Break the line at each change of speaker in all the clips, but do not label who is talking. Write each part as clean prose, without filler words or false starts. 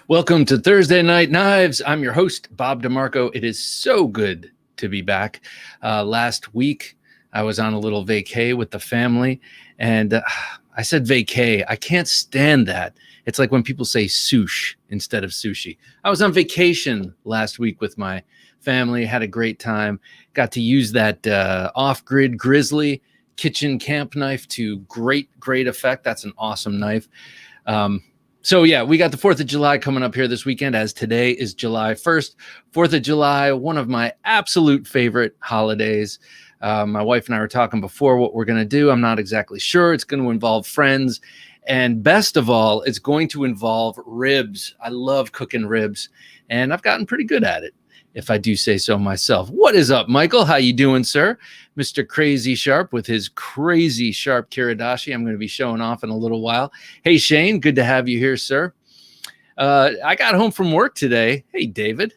Welcome to Thursday Night Knives. I'm your host, Bob DeMarco. It is so good to be back. Last week, I was on a little vacay with the family, and I said vacay. I can't stand that. It's like when people say sush instead of sushi. I was on vacation last week with my family, had a great time, got to use that off-grid Grizzly kitchen camp knife to great effect. That's an awesome knife. So yeah, we got the 4th of July coming up here this weekend, as today is July 1st. 4th of July, one of my absolute favorite holidays. My wife and I were talking before what we're going to do. I'm not exactly sure. It's going to involve friends. And best of all, it's going to involve ribs. I love cooking ribs, and I've gotten pretty good at it, if I do say so myself. What is up, Michael? How you doing, sir? Mr. Crazy Sharp with his crazy sharp Kiridashi. I'm going to be showing off in a little while. Hey, Shane, good to have you here, sir. I got home from work today. Hey, David,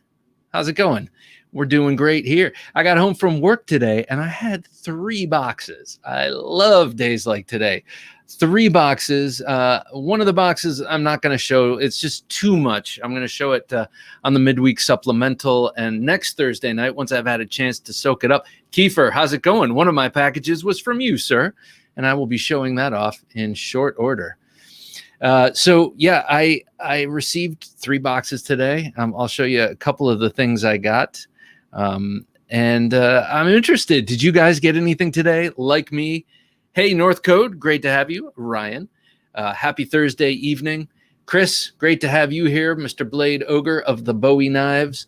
how's it going? We're doing great here. I got home from work today, and I had 3 boxes. I love days like today. 3 boxes. One of the boxes I'm not going to show. It's just too much. I'm going to show it on the midweek supplemental. And next Thursday night, once I've had a chance to soak it up. Kiefer, how's it going? One of my packages was from you, sir. And I will be showing that off in short order. So yeah, I received 3 boxes today. I'll show you a couple of the things I got. And I'm interested. Did you guys get anything today? Like me? Hey, North Code, great to have you. Ryan, happy Thursday evening. Chris, great to have you here. Mr. Blade Ogre of the Bowie Knives.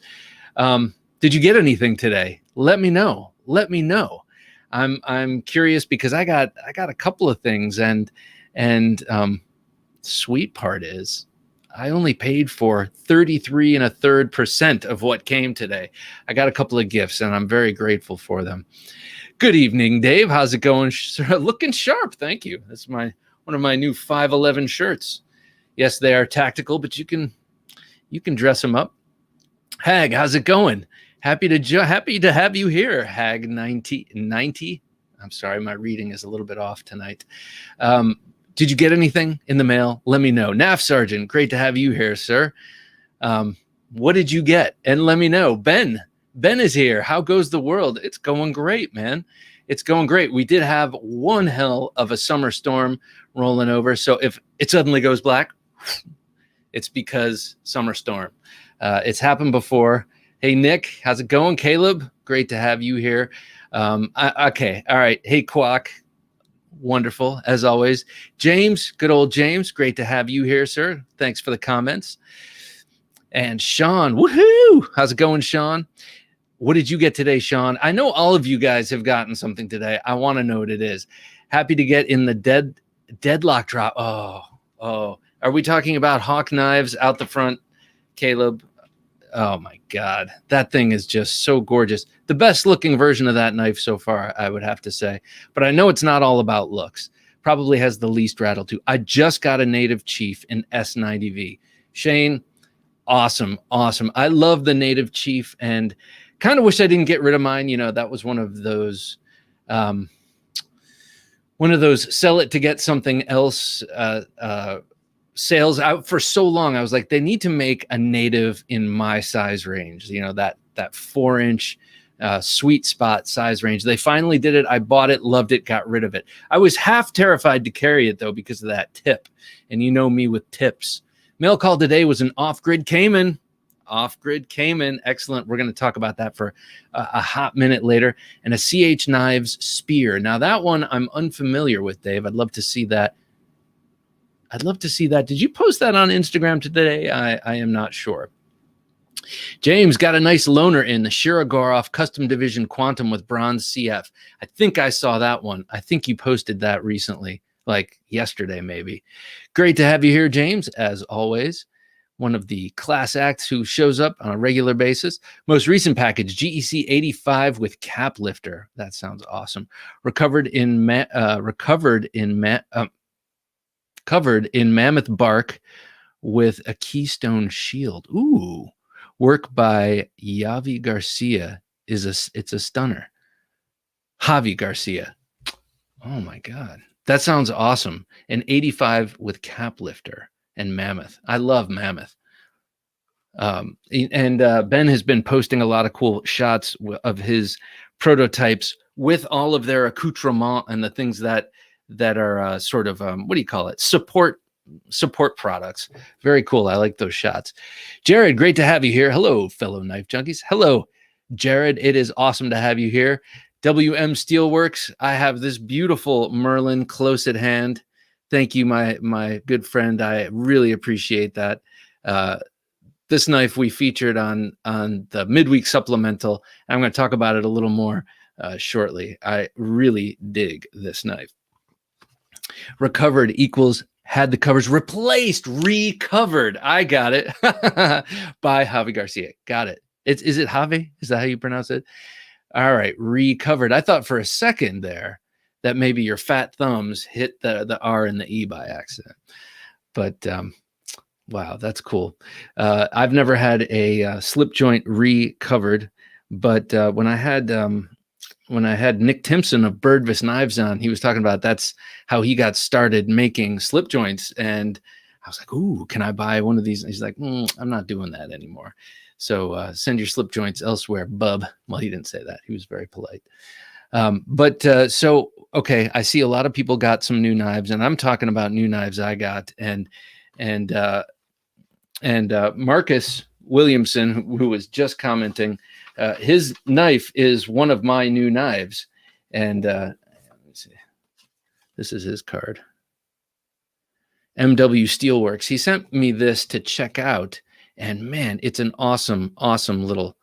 Did you get anything today? Let me know. Let me know. I'm curious because I got a couple of things, and sweet part is I only paid for 33.33% of what came today. I got a couple of gifts, and I'm very grateful for them. Good evening, Dave. How's it going? Looking sharp. Thank you. That's one of my new 511 shirts. Yes, they are tactical, but you can dress them up. Hag, how's it going? Happy to have you here, Hag 90. I'm sorry, my reading is a little bit off tonight. Did you get anything in the mail? Let me know. NAF Sergeant, great to have you here, sir. What did you get? And let me know. Ben is here. How goes the world? It's going great, man. It's going great. We did have one hell of a summer storm rolling over. So if it suddenly goes black, it's because summer storm. It's happened before. Hey, Nick, how's it going? Caleb, great to have you here. Okay. All right. Hey, Quack. Wonderful, as always. James, good old James, great to have you here, sir. Thanks for the comments. And Sean, woohoo! How's it going, Sean? What did you get today, Sean? I know all of you guys have gotten something today. I want to know what it is. Happy to get in the deadlock drop. Oh. Are we talking about Hawk knives out the front, Caleb? Oh, my God. That thing is just so gorgeous. The best looking version of that knife so far, I would have to say. But I know it's not all about looks. Probably has the least rattle, too. I just got a Native Chief in S90V. Shane, awesome. I love the Native Chief, and kind of wish I didn't get rid of mine. You know, that was one of those sell it to get something else sales out for so long. I was like, they need to make a Native in my size range, you know, that 4-inch sweet spot size range. They finally did it. I bought it, loved it, got rid of it. I was half terrified to carry it though because of that tip, and you know me with tips. Mail call today was an off-grid Cayman. Off-grid Cayman. Excellent. We're going to talk about that for a hot minute later. And a CH Knives Spear. Now, that one I'm unfamiliar with, Dave. I'd love to see that. Did you post that on Instagram today? I am not sure. James got a nice loaner in the Shirogorov Custom Division Quantum with bronze CF. I think I saw that one. I think you posted that recently, like yesterday maybe. Great to have you here, James, as always. One of the class acts who shows up on a regular basis. Most recent package, GEC 85 with cap lifter. That sounds awesome. Covered in mammoth bark with a keystone shield. Ooh, work by Javi Garcia it's a stunner. Javi Garcia. Oh my God. That sounds awesome. An 85 with cap lifter and mammoth. I love mammoth. And Ben has been posting a lot of cool shots of his prototypes with all of their accoutrement and the things that are sort of what do you call it, support products. Very cool. I like those shots. Jared, great to have you here. Hello, fellow knife junkies. Hello, Jared. It is awesome to have you here. WM Steelworks. I have this beautiful Merlin close at hand. Thank you, my good friend. I really appreciate that. This knife we featured on the midweek supplemental. I'm going to talk about it a little more shortly. I really dig this knife. Recovered equals had the covers replaced. Recovered. I got it. By Javi Garcia. Got it. Is it Javi? Is that how you pronounce it? All right. Recovered. I thought for a second there that maybe your fat thumbs hit the R and the E by accident. But wow, that's cool. I've never had a slip joint recovered, but when I had Nick Timpson of Birdvis Knives on, he was talking about that's how he got started making slip joints. And I was like, ooh, can I buy one of these? And he's like, I'm not doing that anymore. So send your slip joints elsewhere, bub. Well, he didn't say that. He was very polite. So, okay, I see a lot of people got some new knives, and I'm talking about new knives I got. And Marcus Williamson, who was just commenting, his knife is one of my new knives. And let me see. This is his card. MW Steelworks. He sent me this to check out. And man, it's an awesome, awesome little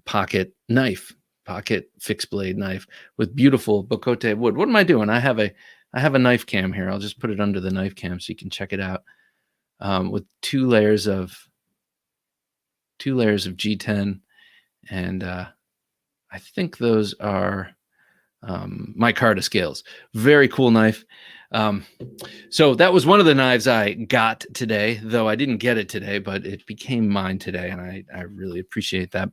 pocket knife, pocket fixed blade knife with beautiful Bocote wood. What am I doing? I have a knife cam here. I'll just put it under the knife cam so you can check it out. With two layers of G10, and I think those are micarta scales. Very cool knife. So that was one of the knives I got today, though I didn't get it today, but it became mine today, and I really appreciate that.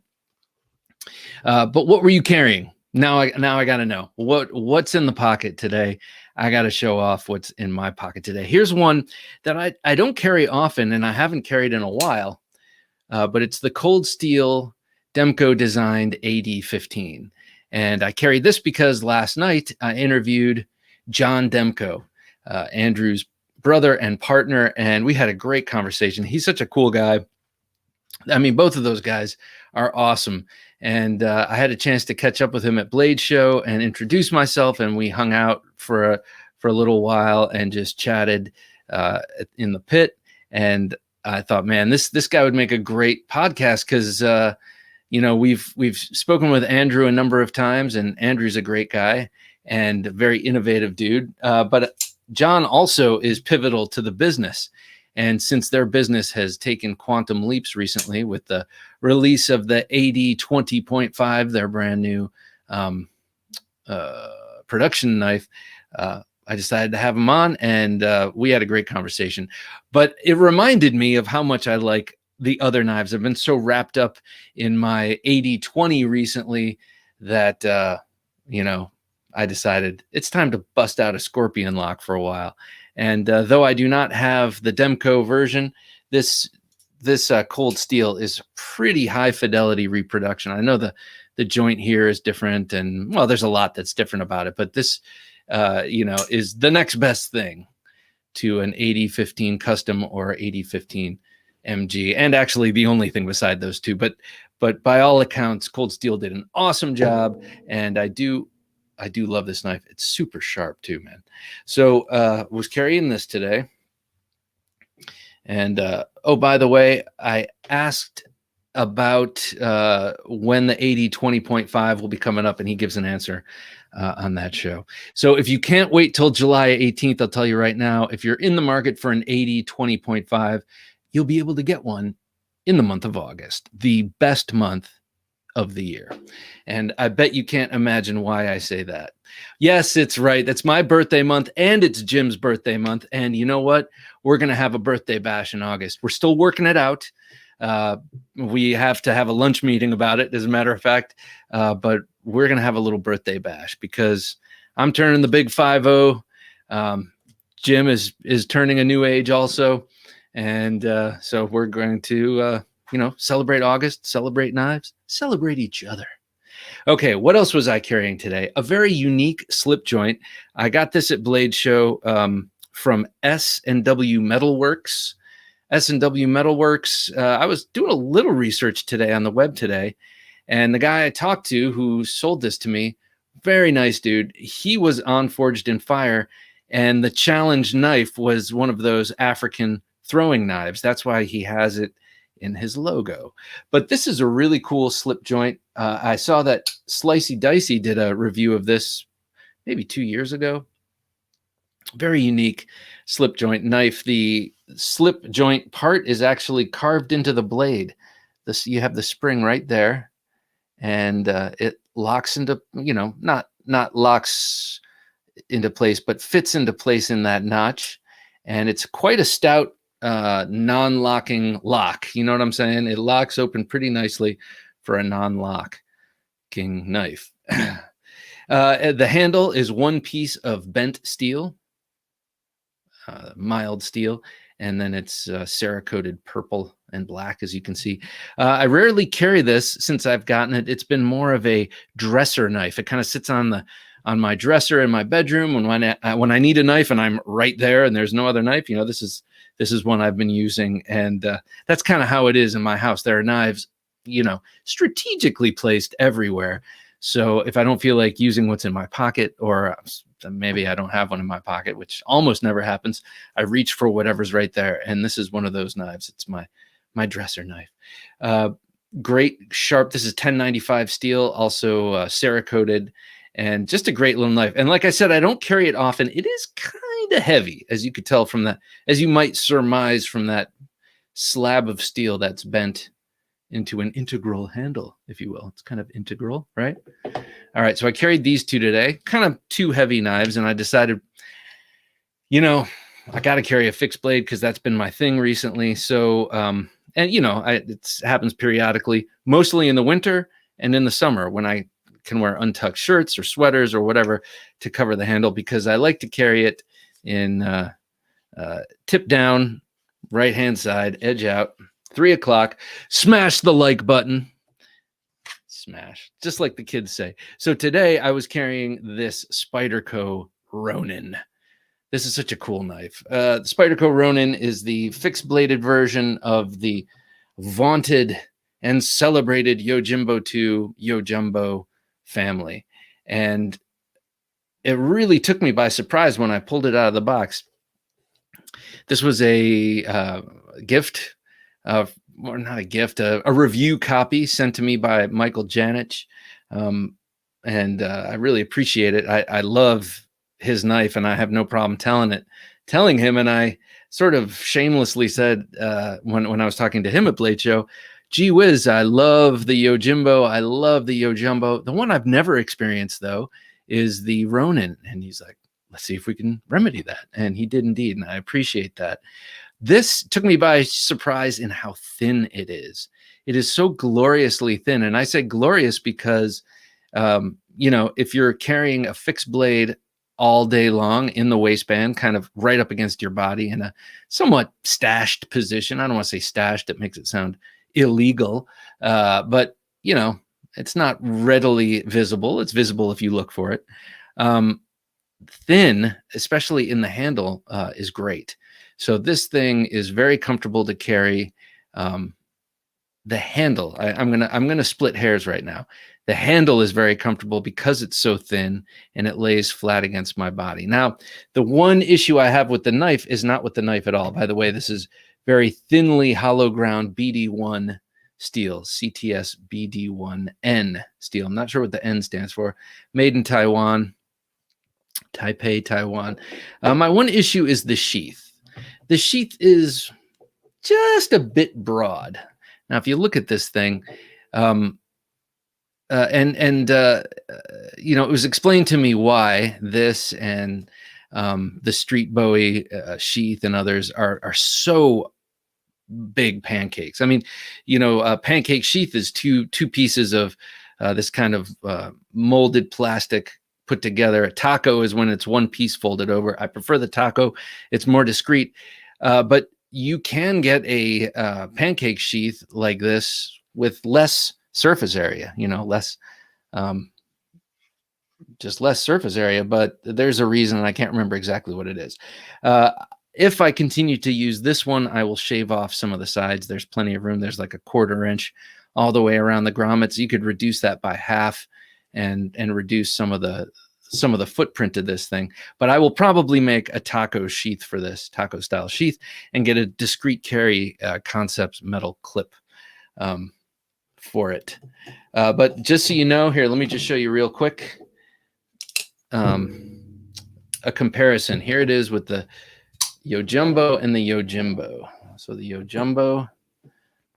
But what were you carrying? Now I got to know what's in the pocket today. I got to show off what's in my pocket today. Here's one that I don't carry often, and I haven't carried in a while, but it's the Cold Steel Demko designed AD15. And I carried this because last night I interviewed John Demko, Andrew's brother and partner, and we had a great conversation. He's such a cool guy. I mean, both of those guys are awesome. And I had a chance to catch up with him at Blade Show and introduce myself, and we hung out for a little while and just chatted in the pit. And I thought, man, this guy would make a great podcast because we've spoken with Andrew a number of times, and Andrew's a great guy and a very innovative dude. But John also is pivotal to the business. And since their business has taken quantum leaps recently with the release of the AD 20.5, their brand new production knife, I decided to have him on, and we had a great conversation. But it reminded me of how much I like the other knives. I've been so wrapped up in my AD 20 recently that, I decided it's time to bust out a Scorpion lock for a while. And though I do not have the Demko version, this Cold Steel is pretty high fidelity reproduction. I know the joint here is different, and well, there's a lot that's different about it, but this, is the next best thing to an AD15 custom or AD15 MG, and actually the only thing beside those two. But by all accounts, Cold Steel did an awesome job, and I do love this knife. It's super sharp too, man. So was carrying this today. And by the way, I asked about when the AD 20.5 will be coming up, and he gives an answer on that show. So if you can't wait till July 18th, I'll tell you right now, if you're in the market for an AD 20.5, you'll be able to get one in the month of August, the best month of the year. And I bet you can't imagine why I say that. Yes, it's right. That's my birthday month, and it's Jim's birthday month. And you know what? We're going to have a birthday bash in August. We're still working it out. We have to have a lunch meeting about it, as a matter of fact. But we're going to have a little birthday bash because I'm turning the big 50. Jim is turning a new age also. And so we're going to celebrate August, celebrate knives, celebrate each other. Okay, what else was I carrying today? A very unique slip joint. I got this at Blade Show from S&W Metalworks. S&W Metalworks. I was doing a little research today on the web today, and the guy I talked to who sold this to me, very nice dude. He was on Forged in Fire, and the challenge knife was one of those African throwing knives. That's why he has it in his logo. But this is a really cool slip joint. I saw that Slicey Dicey did a review of this maybe 2 years ago. Very unique slip joint knife. The slip joint part is actually carved into the blade. You have the spring right there, and it locks into, not locks into place, but fits into place in that notch. And it's quite a stout non-locking lock. You know what I'm saying? It locks open pretty nicely for a non-locking knife. The handle is one piece of bent steel, mild steel, and then it's Cerakoted purple and black, as you can see. I rarely carry this since I've gotten it. It's been more of a dresser knife. It kind of sits on my dresser in my bedroom, and when I need a knife and I'm right there and there's no other knife, this is one I've been using, and that's kind of how it is in my house. There are knives, strategically placed everywhere. So if I don't feel like using what's in my pocket, or maybe I don't have one in my pocket, which almost never happens, I reach for whatever's right there. And this is one of those knives. It's my dresser knife. Great sharp. This is 1095 steel, also Cerakoted, and just a great little knife. And like I said, I don't carry it often. It is kind of heavy, as you could tell from that, as you might surmise from that slab of steel that's bent into an integral handle, if you will. It's kind of integral, right? All right, so I carried these two today, kind of two heavy knives, and I decided, I got to carry a fixed blade because that's been my thing recently. So, it happens periodically, mostly in the winter and in the summer when I can wear untucked shirts or sweaters or whatever to cover the handle, because I like to carry it in tip down, right-hand side, edge out. 3 o'clock, smash the like button. Smash, just like the kids say. So today I was carrying this Spyderco Ronin. This is such a cool knife. The Spyderco Ronin is the fixed-bladed version of the vaunted and celebrated Yojimbo 2 Yojumbo family. And it really took me by surprise when I pulled it out of the box. This was a gift, or not a gift, a review copy sent to me by Michael Janich. And I really appreciate it. I love his knife, and I have no problem telling him. And I sort of shamelessly said, when I was talking to him at Blade Show, gee whiz, I love the Yojimbo. I love the Yojumbo. The one I've never experienced, though, is the Ronin. And he's like, let's see if we can remedy that. And he did indeed. And I appreciate that. This took me by surprise in how thin it is. It is so gloriously thin. And I say glorious because, if you're carrying a fixed blade all day long in the waistband, kind of right up against your body in a somewhat stashed position. I don't want to say stashed. It makes it sound illegal. But, it's not readily visible. It's visible if you look for it. Thin, especially in the handle, is great. So this thing is very comfortable to carry. The handle, I'm gonna split hairs right now. The handle is very comfortable because it's so thin and it lays flat against my body. Now, the one issue I have with the knife is not with the knife at all. By the way, this is very thinly hollow ground BD1 steel, CTS BD1N steel. I'm not sure what the N stands for. Made in Taiwan, Taipei, Taiwan. My one issue is the sheath. The sheath is just a bit broad. Now, if you look at this thing, it was explained to me why this and the Street Bowie sheath and others are so big pancakes. I mean, pancake sheath is two pieces of this kind of molded plastic put together. A taco is when it's one piece folded over. I prefer the taco. It's more discreet. But you can get a pancake sheath like this with less surface area, less, just less surface area, but there's a reason, and I can't remember exactly what it is. If I continue to use this one, I will shave off some of the sides. There's plenty of room. There's like a 1/4 inch all the way around the grommets. You could reduce that by half and reduce some of the footprint of this thing. But I will probably make a taco sheath for this, taco style sheath, and get a discrete carry concept metal clip for it. But just so you know, here, let me just show you real quick a comparison. Here it is with the Yojimbo and the Yojimbo. So the Yojimbo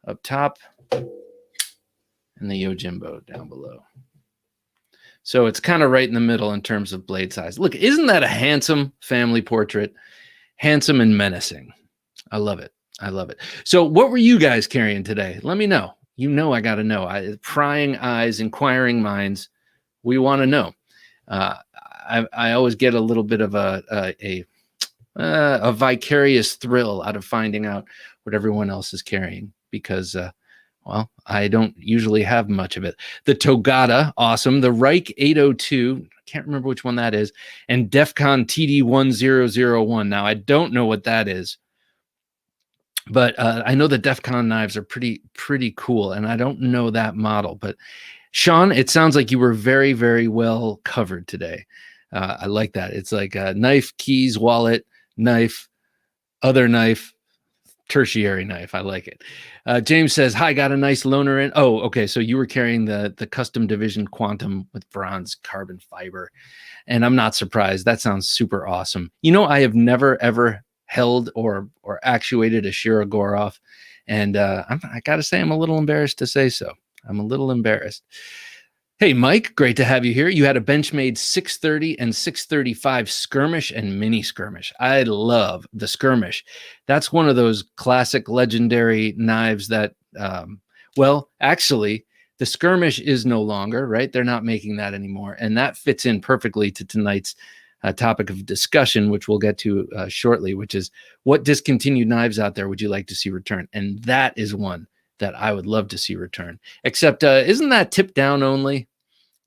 up top and the Yojimbo down below. So it's kind of right in the middle in terms of blade size. Look, isn't that a handsome family portrait? Handsome and menacing. I love it. I love it. So what were you guys carrying today? Let me know. I got to know. Prying eyes, inquiring minds. We want to know. I always get a little bit of a vicarious thrill out of finding out what everyone else is carrying because, well, I don't usually have much of it. The Togata, awesome. The Reich 802, can't remember which one that is, and Defcon TD1001. Now, I don't know what that is, but I know the Defcon knives are pretty cool, and I don't know that model. But Sean, it sounds like you were very, very well covered today. I like that. It's like a knife, keys, wallet, knife, other knife, tertiary knife. I like it. James says, hi, got a nice loaner in. Oh, okay. So you were carrying the custom division quantum with bronze carbon fiber. And I'm not surprised. That sounds super awesome. I have never, ever held or actuated a Shirogorov. And I got to say, I'm a little embarrassed to say so. I'm a little embarrassed. Hey, Mike, great to have you here. You had a Benchmade 630 and 635 skirmish and mini skirmish. I love the skirmish. That's one of those classic legendary knives that, well, actually, the skirmish is no longer, right? They're not making that anymore. And that fits in perfectly to tonight's topic of discussion, which we'll get to shortly, which is what discontinued knives out there would you like to see return? And that is one that I would love to see return. Except, isn't that tip down only?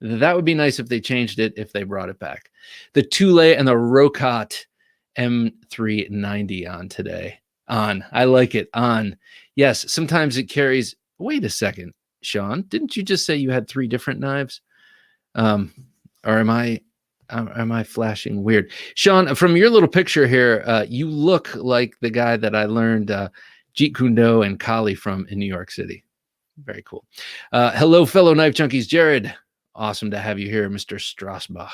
That would be nice if they changed it, if they brought it back. The Thule and the Rocot M390 on today. On. I like it. On. Yes, sometimes it carries... Wait a second, Sean. Didn't you just say you had 3 different knives? Or am I flashing weird? Sean, from your little picture here, you look like the guy that I learned Jeet Kune Do and Kali from in New York City. Very cool. Hello, fellow knife junkies. Jared, awesome to have you here, Mr. Strasbach.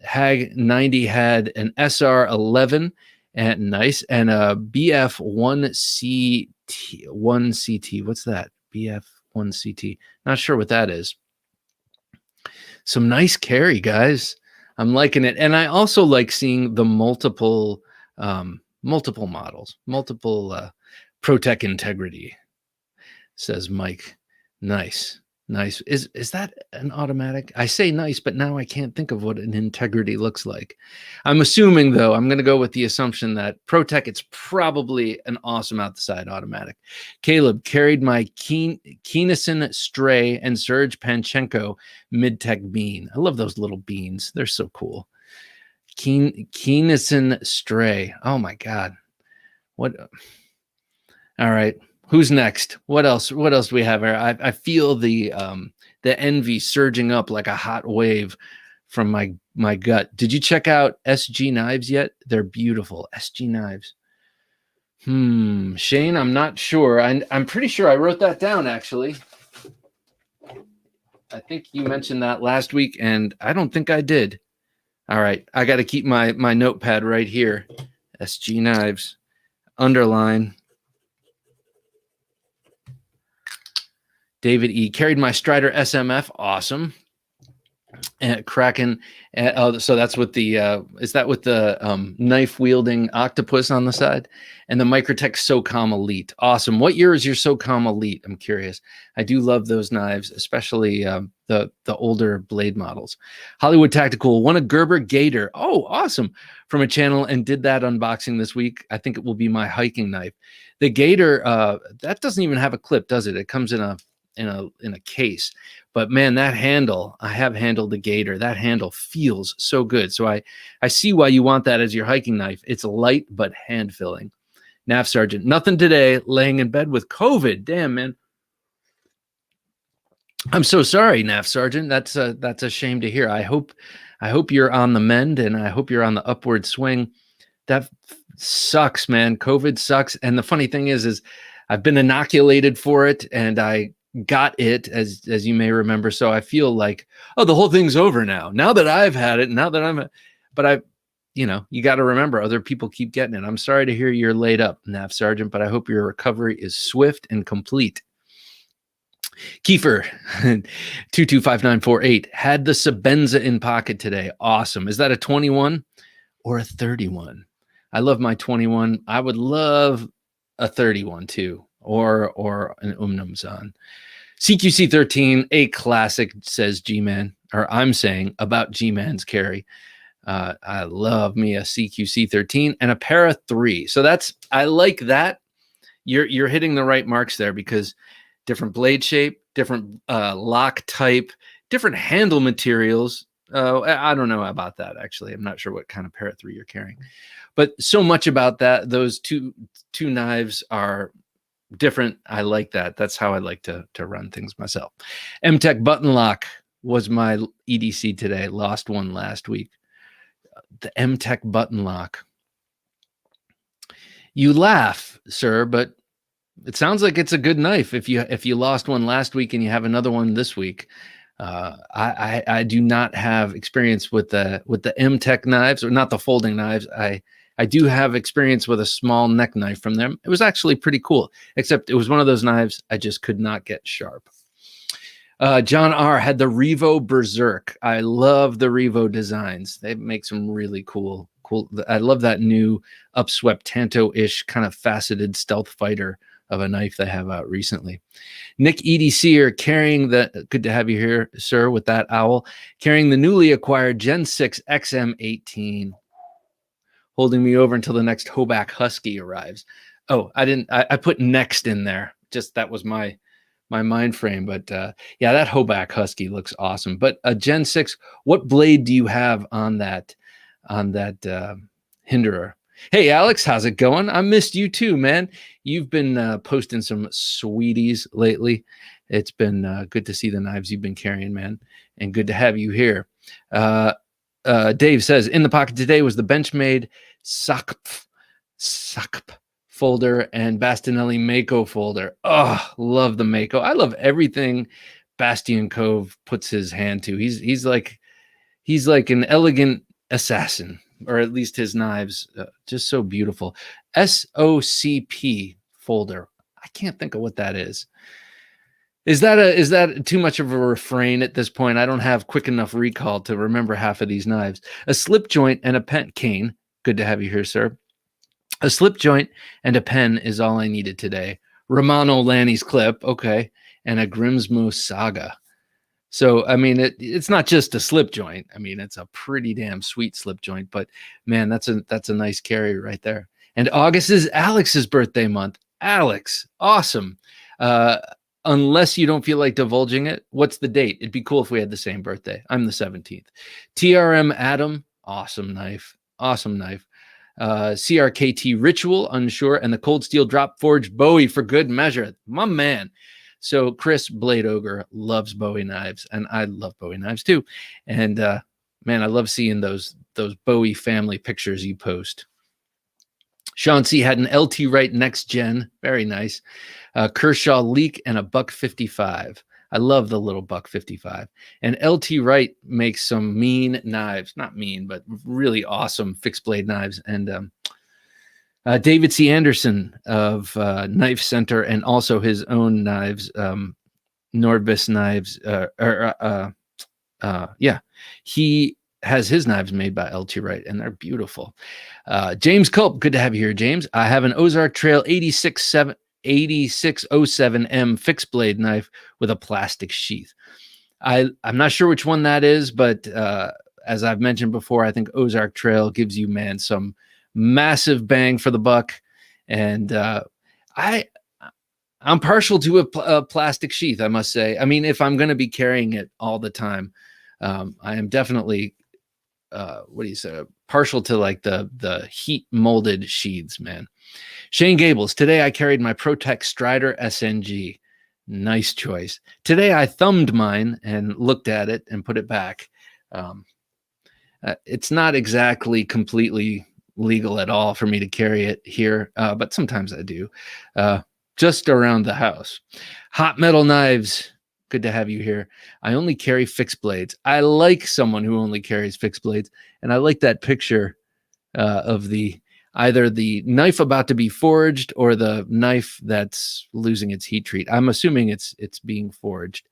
Hag 90 had an SR11 and nice, and a BF1CT. What's that? BF1CT. Not sure what that is. Some nice carry, guys. I'm liking it. And I also like seeing the multiple models, multiple ProTech integrity, says Mike. Nice. Is that an automatic? I say nice, but now I can't think of what an integrity looks like. I'm assuming, though, I'm going to go with the assumption that ProTech, it's probably an awesome out the side automatic. Caleb carried my Keennison Stray and Serge Panchenko mid-tech bean. I love those little beans. They're so cool. Keennison Stray. Oh my God. What? All right. Who's next? What else do we have here? I feel the envy surging up like a hot wave from my gut. Did you check out SG knives yet? They're beautiful. SG knives. Shane, I'm not sure. I'm pretty sure I wrote that down, actually. I think you mentioned that last week, and I don't think I did. All right. I got to keep my notepad right here. SG knives. Underline. David E. carried my Strider SMF. Awesome. Kraken. So that's with the is that with the knife wielding octopus on the side, and the Microtech SOCOM Elite. Awesome. What year is your SOCOM Elite? I'm curious. I do love those knives, especially the older blade models. Hollywood Tactical won a Gerber Gator. Oh, awesome! From a channel, and did that unboxing this week. I think it will be my hiking knife. The Gator that doesn't even have a clip, does it? It comes in a case. But man, that handle, I have handled the Gator. That handle feels so good. So I see why you want that as your hiking knife. It's light, but hand filling. NAF Sergeant, nothing today, laying in bed with COVID. Damn, man. I'm so sorry, NAF Sergeant. That's a shame to hear. I hope you're on the mend, and I hope you're on the upward swing. That sucks, man. COVID sucks. And the funny thing is I've been inoculated for it, and I got it, as you may remember. So I feel like, oh, the whole thing's over now. Now that I've had it, but you got to remember, other people keep getting it. I'm sorry to hear you're laid up, NAF Sergeant, but I hope your recovery is swift and complete. Kiefer 225948 had the Sebenza in pocket today. Awesome. Is that a 21 or a 31? I love my 21. I would love a 31 too, or an Umnumzan. CQC 13, a classic, says G-Man, or I'm saying about G-Man's carry. I love me a CQC 13 and a para 3. So I like that. You're hitting the right marks there, because different blade shape, different lock type, different handle materials. I don't know about that, actually. I'm not sure what kind of para 3 you're carrying, but so much about that. Those two knives are different. I like that. That's how I like to run things myself. M-Tech button lock was my EDC today. Lost one last week. The M-Tech button lock. You laugh, sir, but it sounds like it's a good knife. If you lost one last week and you have another one this week. I do not have experience with the M-Tech knives, or not the folding knives. I do have experience with a small neck knife from them. It was actually pretty cool, except it was one of those knives I just could not get sharp. John R. had the Revo Berserk. I love the Revo designs. They make some really cool. I love that new upswept Tanto-ish kind of faceted stealth fighter of a knife they have out recently. Nick EDC are carrying good to have you here, sir, with that owl, carrying the newly acquired Gen 6 XM18. Holding me over until the next Hoback Husky arrives. Oh, I put next in there. Just that was my mind frame. But yeah, that Hoback Husky looks awesome. But a Gen 6, what blade do you have on that Hinderer? Hey, Alex, how's it going? I missed you too, man. You've been posting some sweeties lately. It's been good to see the knives you've been carrying, man, and good to have you here. Dave says, in the pocket today was the Benchmade Sakp folder and Bastinelli Mako folder. Oh, love the Mako. I love everything Bastian Cove puts his hand to. He's like an elegant assassin, or at least his knives, just so beautiful. SOCP folder. I can't think of what that is. Is that too much of a refrain at this point? I don't have quick enough recall to remember half of these knives. A slip joint and a pen. Kane, good to have you here, sir. A slip joint and a pen is all I needed today. Romano Lanni's clip, okay, and a Grimsmo Saga. So, I mean, it's not just a slip joint. I mean, it's a pretty damn sweet slip joint, but man, that's a nice carry right there. And August is Alex's birthday month. Alex, awesome. Unless you don't feel like divulging it, what's the date? It'd be cool if we had the same birthday. I'm the 17th. TRM Adam, awesome knife. Awesome knife. CRKT Ritual, unsure, and the Cold Steel Drop Forge Bowie for good measure. My man. So Chris Blade Ogre loves Bowie knives, and I love Bowie knives too. And man, I love seeing those Bowie family pictures you post. Sean C had an LT Wright Next Gen, very nice. Kershaw Leak and a buck 55. I love the little buck 55. And LT Wright makes some mean knives, not mean, but really awesome fixed blade knives. And David C. Anderson of Knife Center, and also his own knives, Nordbus knives, Yeah, he has his knives made by LT Wright, and they're beautiful. James Culp, good to have you here, James. I have an Ozark Trail 8607M fixed blade knife with a plastic sheath. I'm not sure which one that is, but as I've mentioned before, I think Ozark Trail gives you, man, some massive bang for the buck. And I'm partial to a plastic sheath, I must say. I mean, if I'm going to be carrying it all the time, I am definitely, partial to like the heat molded sheaths, man. Shane Gables, today I carried my Protect Strider SNG. Nice choice. Today I thumbed mine and looked at it and put it back. It's not exactly completely legal at all for me to carry it here, but sometimes I do. Just around the house. Hot Metal Knives, good to have you here. I only carry fixed blades. I like someone who only carries fixed blades, and I like that picture of either the knife about to be forged or the knife that's losing its heat treat. I'm assuming it's being forged.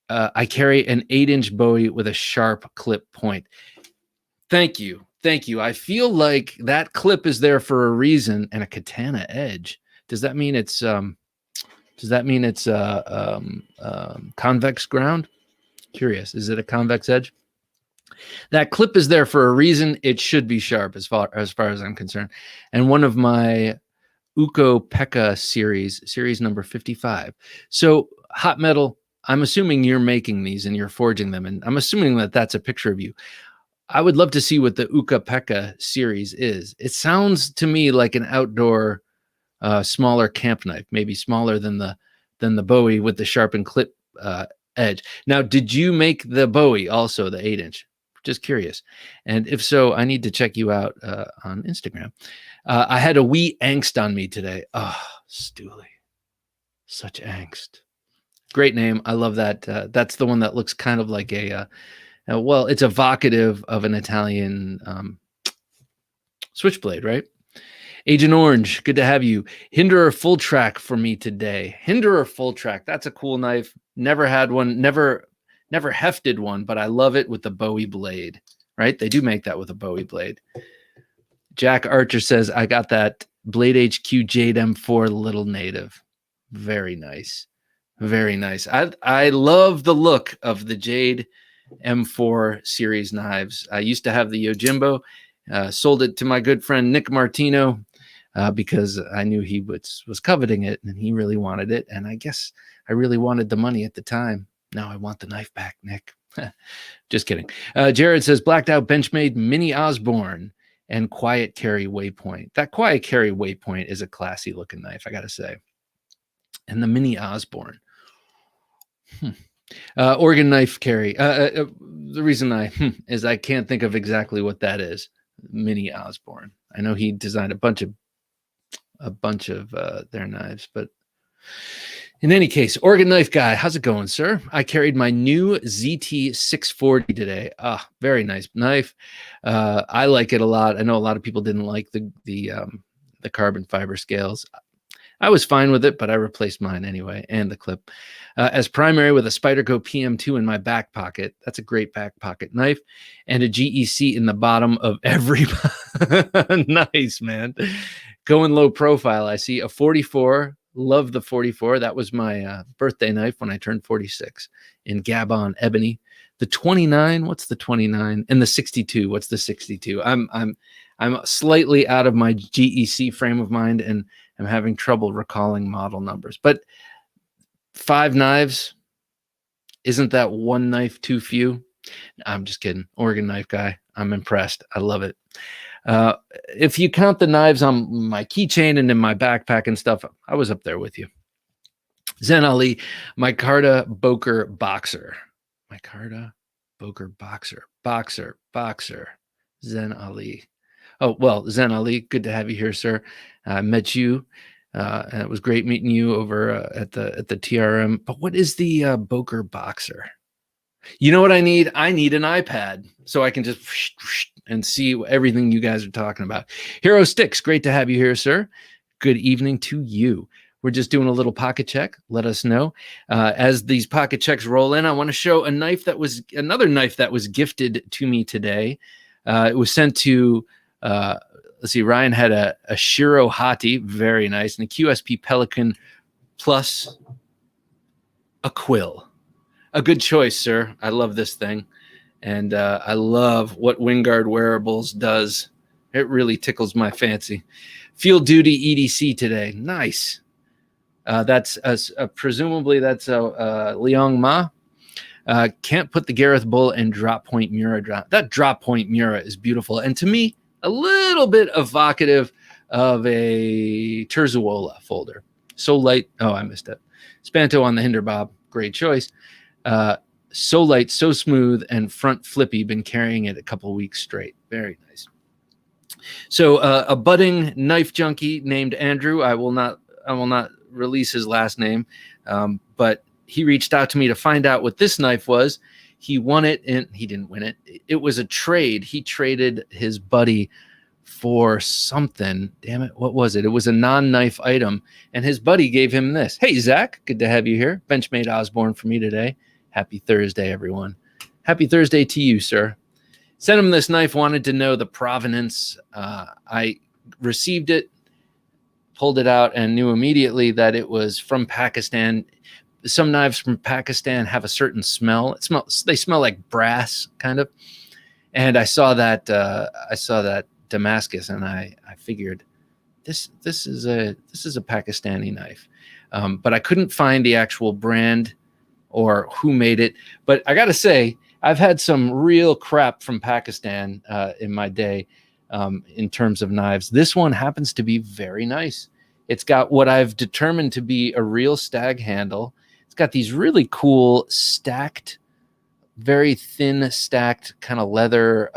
I carry an 8-inch Bowie with a sharp clip point. Thank you. I feel like that clip is there for a reason, and a katana edge. Does that mean it's convex ground? Curious. Is it a convex edge? That clip is there for a reason. It should be sharp as far as I'm concerned. And one of my Uko Pekka series number 55. So Hot Metal, I'm assuming you're making these and you're forging them. And I'm assuming that that's a picture of you. I would love to see what the Uka Pekka series is. It sounds to me like an outdoor smaller camp knife, maybe smaller than the Bowie with the sharpened clip edge. Now, did you make the Bowie also, the 8-inch? Just curious. And if so, I need to check you out on Instagram. I had a wee angst on me today. Oh, Stooley. Such angst. Great name. I love that. That's the one that looks kind of like well, it's evocative of an Italian switchblade, right? Agent Orange, good to have you. Hinderer Full Track for me today. Hinderer Full Track, that's a cool knife. Never had one, never hefted one, but I love it with the Bowie blade, right? They do make that with a Bowie blade. Jack Archer says, I got that Blade HQ Jade M4 Little Native. Very nice. Very nice. I love the look of the Jade M4 series knives. I used to have the Yojimbo, sold it to my good friend Nick Martino because I knew he was coveting it and he really wanted it. And I guess I really wanted the money at the time. Now I want the knife back, Nick. Just kidding. Jared says, blacked out Benchmade Mini Osborne and Quiet Carry Waypoint. That Quiet Carry Waypoint is a classy looking knife, I got to say. And the Mini Osborne. Organ knife carry. The reason is I can't think of exactly what that is. Mini Osborne. I know he designed a bunch of their knives, but in any case, organ knife guy, how's it going, sir? I carried my new ZT 640 today. Very nice knife. I like it a lot. I know a lot of people didn't like the carbon fiber scales. I was fine with it, but I replaced mine anyway, and the clip. As primary with a Spyderco PM2 in my back pocket. That's a great back pocket knife. And a GEC in the bottom of every... Nice, man. Going low profile, I see a 44. Love the 44. That was my birthday knife when I turned 46 in Gabon ebony. The 29, what's the 29? And the 62, what's the 62? I'm slightly out of my GEC frame of mind, and I'm having trouble recalling model numbers. But 5 knives, isn't that one knife too few? I'm just kidding. Organ knife guy. I'm impressed. I love it. If you count the knives on my keychain and in my backpack and stuff, I was up there with you. Zen Ali, Micarta Boker Boxer. Micarta Boker Boxer. Zen Ali. Oh, well, Zen Ali, good to have you here, sir. I met you. And it was great meeting you over at the TRM. But what is the Boker Boxer? You know what I need? I need an iPad so I can just and see everything you guys are talking about. Hero Sticks, great to have you here, sir. Good evening to you. we're just doing a little pocket check. Let us know. As these pocket checks roll in, I want to show another knife that was gifted to me today. It was sent to, let's see, Ryan had a Shiro Hati, very nice, and a QSP Pelican plus a quill. A good choice, sir. I love this thing. And I love what Wingard Wearables does. It really tickles my fancy. Field Duty EDC today. Nice. That's presumably that's a Liang Ma. Can't put the Gareth Bull and drop point Mura drop. That drop point Mura is beautiful. And to me, a little bit evocative of a Terzuola folder. So light. Oh, I missed it. Spanto on the hinder bob. Great choice. So light, so smooth, and front flippy. Been carrying it a couple weeks straight. Very nice. So a budding knife junkie named Andrew. I will not release his last name, but he reached out to me to find out what this knife was. He won it, and he didn't win it. It was a trade. He traded his buddy for something. Damn it, what was it? It was a non-knife item, and his buddy gave him this. Hey, Zach, good to have you here. Benchmade Osborne for me today. Happy Thursday, everyone. Happy Thursday to you, sir. Sent him this knife, wanted to know the provenance. I received it, pulled it out, and knew immediately that it was from Pakistan. Some knives from Pakistan have a certain smell. They smell like brass, kind of. And I saw that Damascus, and I figured this is a Pakistani knife. But I couldn't find the actual brand or who made it. But I got to say, I've had some real crap from Pakistan in my day in terms of knives. This one happens to be very nice. It's got what I've determined to be a real stag handle. It's got these really cool stacked, very thin stacked kind of leather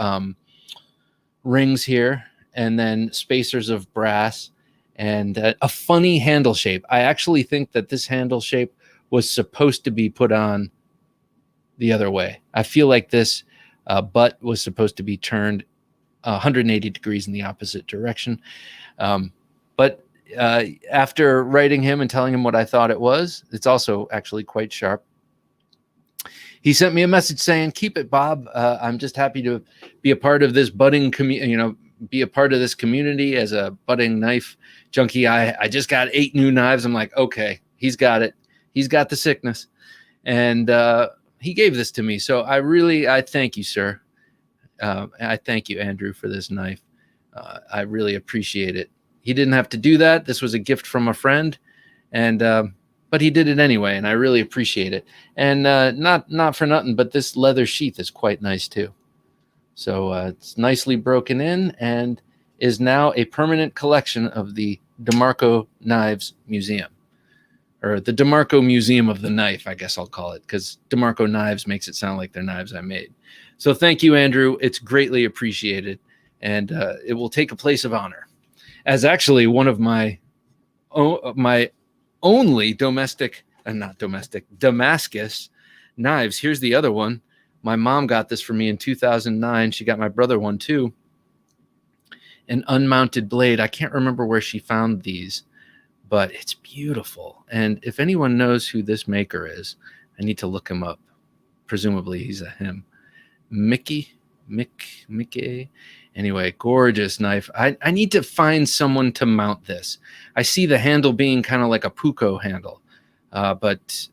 rings here, and then spacers of brass, and a funny handle shape. I actually think that this handle shape was supposed to be put on the other way. I feel like this butt was supposed to be turned 180 degrees in the opposite direction. But after writing him and telling him what I thought it was, it's also actually quite sharp. He sent me a message saying, "Keep it, Bob. I'm just happy to be a part of this budding community, be a part of this community as a budding knife junkie. I just got 8 new knives." I'm like, okay, he's got it. He's got the sickness. And he gave this to me. So I thank you, sir. I thank you, Andrew, for this knife. I really appreciate it. He didn't have to do that. This was a gift from a friend, and but he did it anyway, and I really appreciate it. And not for nothing, but this leather sheath is quite nice too. So it's nicely broken in and is now a permanent collection of the DeMarco Knives Museum, or the DeMarco Museum of the Knife, I guess I'll call it, because DeMarco Knives makes it sound like they're knives I made. So thank you, Andrew. It's greatly appreciated, and it will take a place of honor as actually one of my only Damascus knives. Here's the other one. My mom got this for me in 2009. She got my brother one too. An unmounted blade. I can't remember where she found these, but it's beautiful. And if anyone knows who this maker is, I need to look him up. Presumably he's a him. Mickey. Anyway, gorgeous knife. I need to find someone to mount this. I see the handle being kind of like a Puko handle, but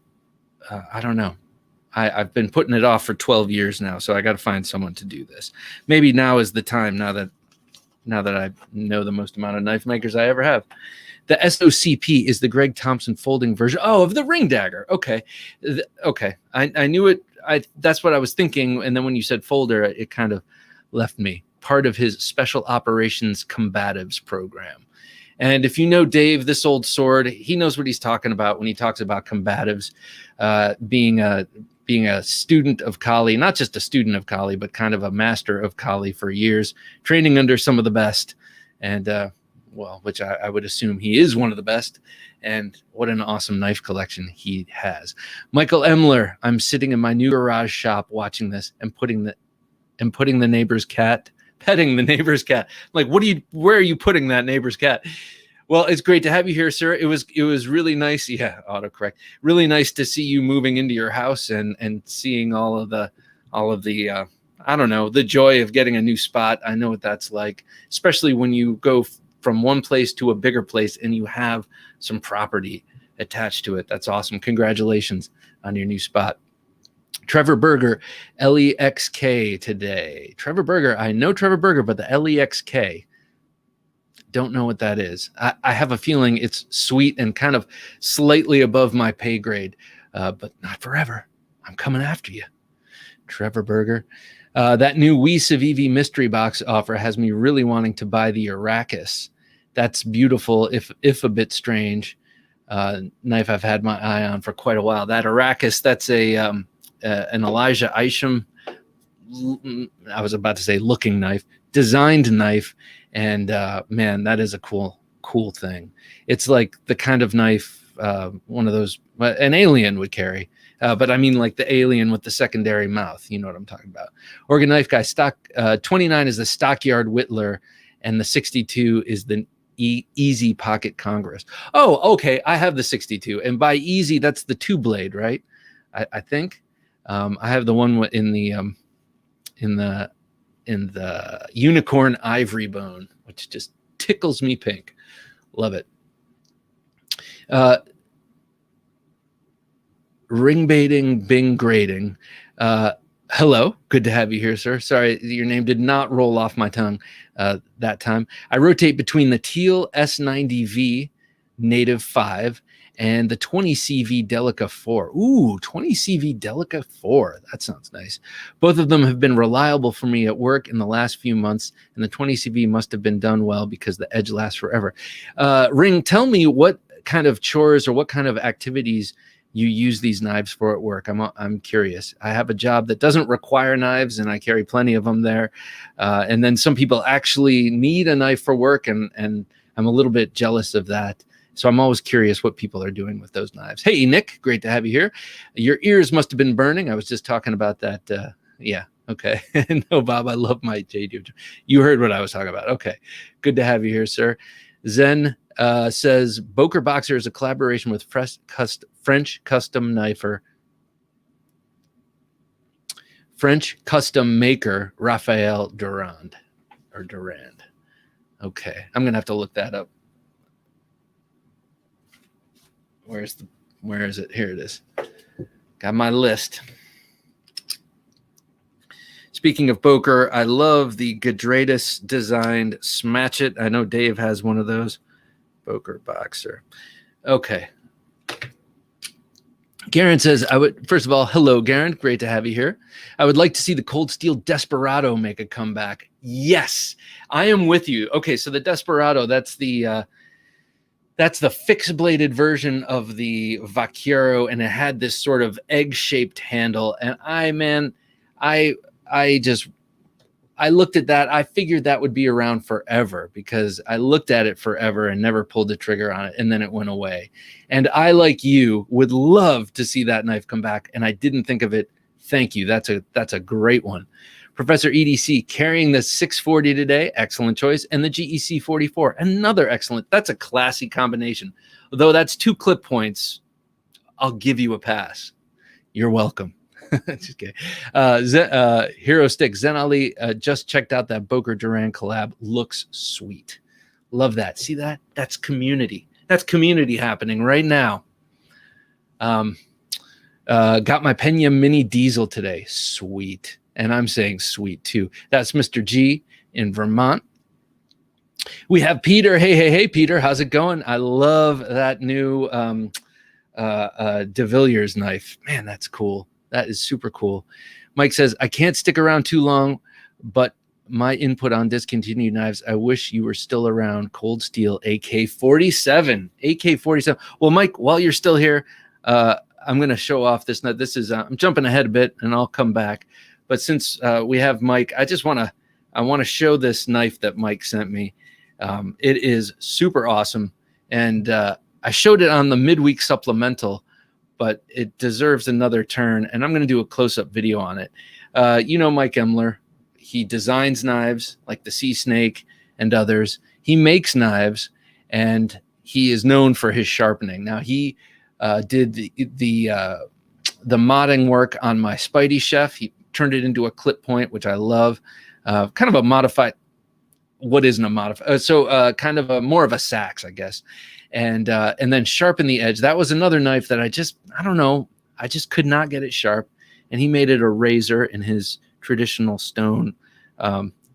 I don't know. I've been putting it off for 12 years now, so I got to find someone to do this. Maybe now is the time, now that I know the most amount of knife makers I ever have. The SOCP is the Greg Thompson folding version. Oh, of the ring dagger. Okay. Okay. I knew it. That's what I was thinking. And then when you said folder, it kind of left me. Part of his Special Operations Combatives program. And if you know Dave, this old sword, he knows what he's talking about when he talks about combatives, being a student of Kali, not just a student of Kali, but kind of a master of Kali for years, training under some of the best. And, which I would assume he is one of the best. And what an awesome knife collection he has. Michael Emler, I'm sitting in my new garage shop watching this and petting the neighbor's cat. Like, where are you putting that neighbor's cat? Well, it's great to have you here, sir. It was really nice. Yeah, autocorrect. Really nice to see you moving into your house and seeing all of the I don't know, the joy of getting a new spot. I know what that's like, especially when you go from one place to a bigger place and you have some property attached to it. That's awesome. Congratulations on your new spot. Trevor Berger, LEXK today. Trevor Berger, I know Trevor Berger, but the LEXK, don't know what that is. I have a feeling it's sweet and kind of slightly above my pay grade, but not forever. I'm coming after you. Trevor Berger. That new We Civivi mystery box offer has me really wanting to buy the Arrakis. That's beautiful, if a bit strange. Knife I've had my eye on for quite a while. That Arrakis, that's an Elijah Isham, I was about to say looking knife, designed knife, and man, that is a cool thing. It's like the kind of knife one of those an alien would carry. But I mean like the alien with the secondary mouth. You know what I'm talking about. Oregon Knife Guy, stock 29 is the Stockyard Whittler, and the 62 is the Easy Pocket Congress. Oh, okay. I have the 62. And by easy, that's the 2-blade, right? I think. I have the one in the unicorn ivory bone, which just tickles me pink. Love it. Ring baiting, Bing grading. Hello, good to have you here, sir. Sorry, your name did not roll off my tongue that time. I rotate between the teal S90V Native 5 and the 20CV Delica 4. Ooh, 20CV Delica 4. That sounds nice. Both of them have been reliable for me at work in the last few months, and the 20CV must have been done well because the edge lasts forever. Ring, tell me what kind of chores or what kind of activities you use these knives for at work. I'm curious. I have a job that doesn't require knives, and I carry plenty of them there. And then some people actually need a knife for work, and I'm a little bit jealous of that. So I'm always curious what people are doing with those knives. Hey, Nick, great to have you here. Your ears must have been burning. I was just talking about that. Yeah, okay. No, Bob, I love my JD. You heard what I was talking about. Okay, good to have you here, sir. Zen says, Boker Boxer is a collaboration with French custom knifer, French custom maker, Raphael Durand. Okay, I'm going to have to look that up. Where is it? Here it is. Got my list. Speaking of Boker, I love the Gadradis designed Smatch It. I know Dave has one of those. Boker Boxer. Okay. Garen says, first of all, hello, Garen. Great to have you here. I would like to see the Cold Steel Desperado make a comeback. Yes, I am with you. Okay, so the Desperado, that's the fixed-bladed version of the Vaquero, and it had this sort of egg-shaped handle. And I looked at that. I figured that would be around forever because I looked at it forever and never pulled the trigger on it, and then it went away. And I, like you, would love to see that knife come back, and I didn't think of it. Thank you. That's a great one. Professor EDC carrying the 640 today. Excellent choice. And the GEC 44. Another excellent. That's a classy combination. Although that's 2 clip points, I'll give you a pass. You're welcome. Just kidding. Hero Stick. Zen Ali just checked out that Boker Duran collab. Looks sweet. Love that. See that? That's community. That's community happening right now. Got my Pena Mini Diesel today. Sweet. And I'm saying sweet too. That's Mr. G in Vermont. We have Peter. Hey, Peter. How's it going? I love that new De Villiers knife. Man, that's cool. That is super cool. Mike says, I can't stick around too long, but my input on discontinued knives, I wish you were still around. Cold Steel AK-47. AK-47. Well, Mike, while you're still here, I'm going to show off this knife. This is, I'm jumping ahead a bit, and I'll come back. But since we have Mike, I want to show this knife that Mike sent me. It is super awesome. And I showed it on the midweek supplemental, but it deserves another turn. And I'm going to do a close-up video on it. You know Mike Emler. He designs knives like the Sea Snake and others. He makes knives. and he is known for his sharpening. Now he did the modding work on my Spidey Chef. He turned it into a clip point, which I love. Kind of a modified. What isn't a modified? Kind of a more of a sax, I guess. And then sharpen the edge. That was another knife that I don't know. I just could not get it sharp. And he made it a razor in his traditional stone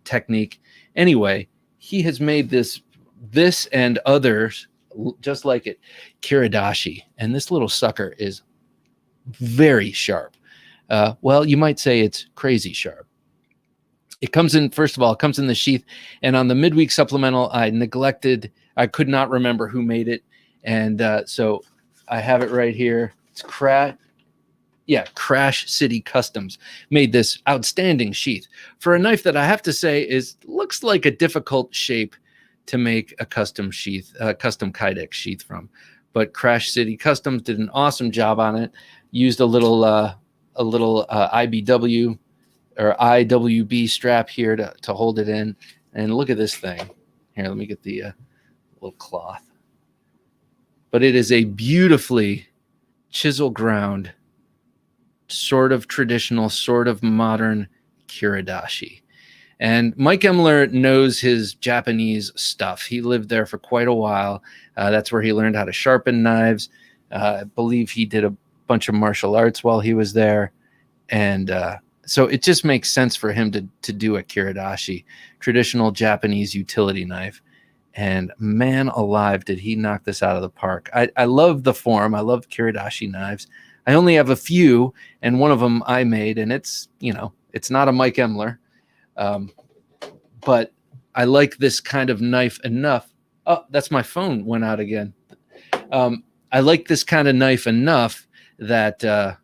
technique. Anyway, he has made this and others just like it, Kiridashi. And this little sucker is very sharp. Well, you might say it's crazy sharp. It comes in, first of all, it comes in the sheath. And on the midweek supplemental, I could not remember who made it. And so I have it right here. It's Crash City Customs made this outstanding sheath for a knife that I have to say looks like a difficult shape to make a custom sheath, custom Kydex sheath from. But Crash City Customs did an awesome job on it. Used a little IBW or IWB strap here to hold it in. And look at this thing. Here, let me get the little cloth. But it is a beautifully chisel ground, sort of traditional, sort of modern Kiridashi. And Mike Emler knows his Japanese stuff. He lived there for quite a while. That's where he learned how to sharpen knives. I believe he did a bunch of martial arts while he was there. And so it just makes sense for him to do a Kiridashi, traditional Japanese utility knife. And man alive, did he knock this out of the park. I love the form. I love Kiridashi knives. I only have a few, and one of them I made, and it's not a Mike Emler. But I like this kind of knife enough. Oh, that's my phone went out again. I like this kind of knife enough that I'm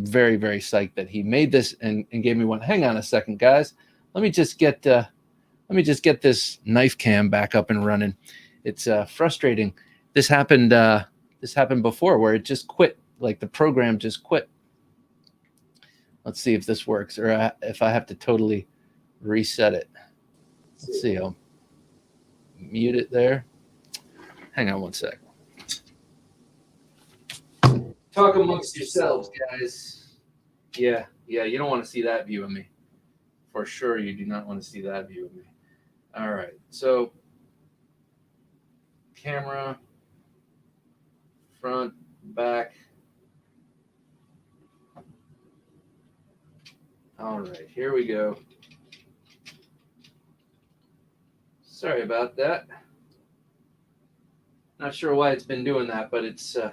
very, very psyched that he made this and gave me one. Hang on a second, guys. Let me just get this knife cam back up and running. It's frustrating. This happened before where it just quit. Like the program just quit. Let's see if this works or if I have to totally reset it. Let's see. I'll mute it there. Hang on one sec. Talk amongst yourselves, guys. Yeah. You don't want to see that view of me. For sure, you do not want to see that view of me. All right. So, camera, front, back. All right, here we go. Sorry about that. Not sure why it's been doing that, but it's a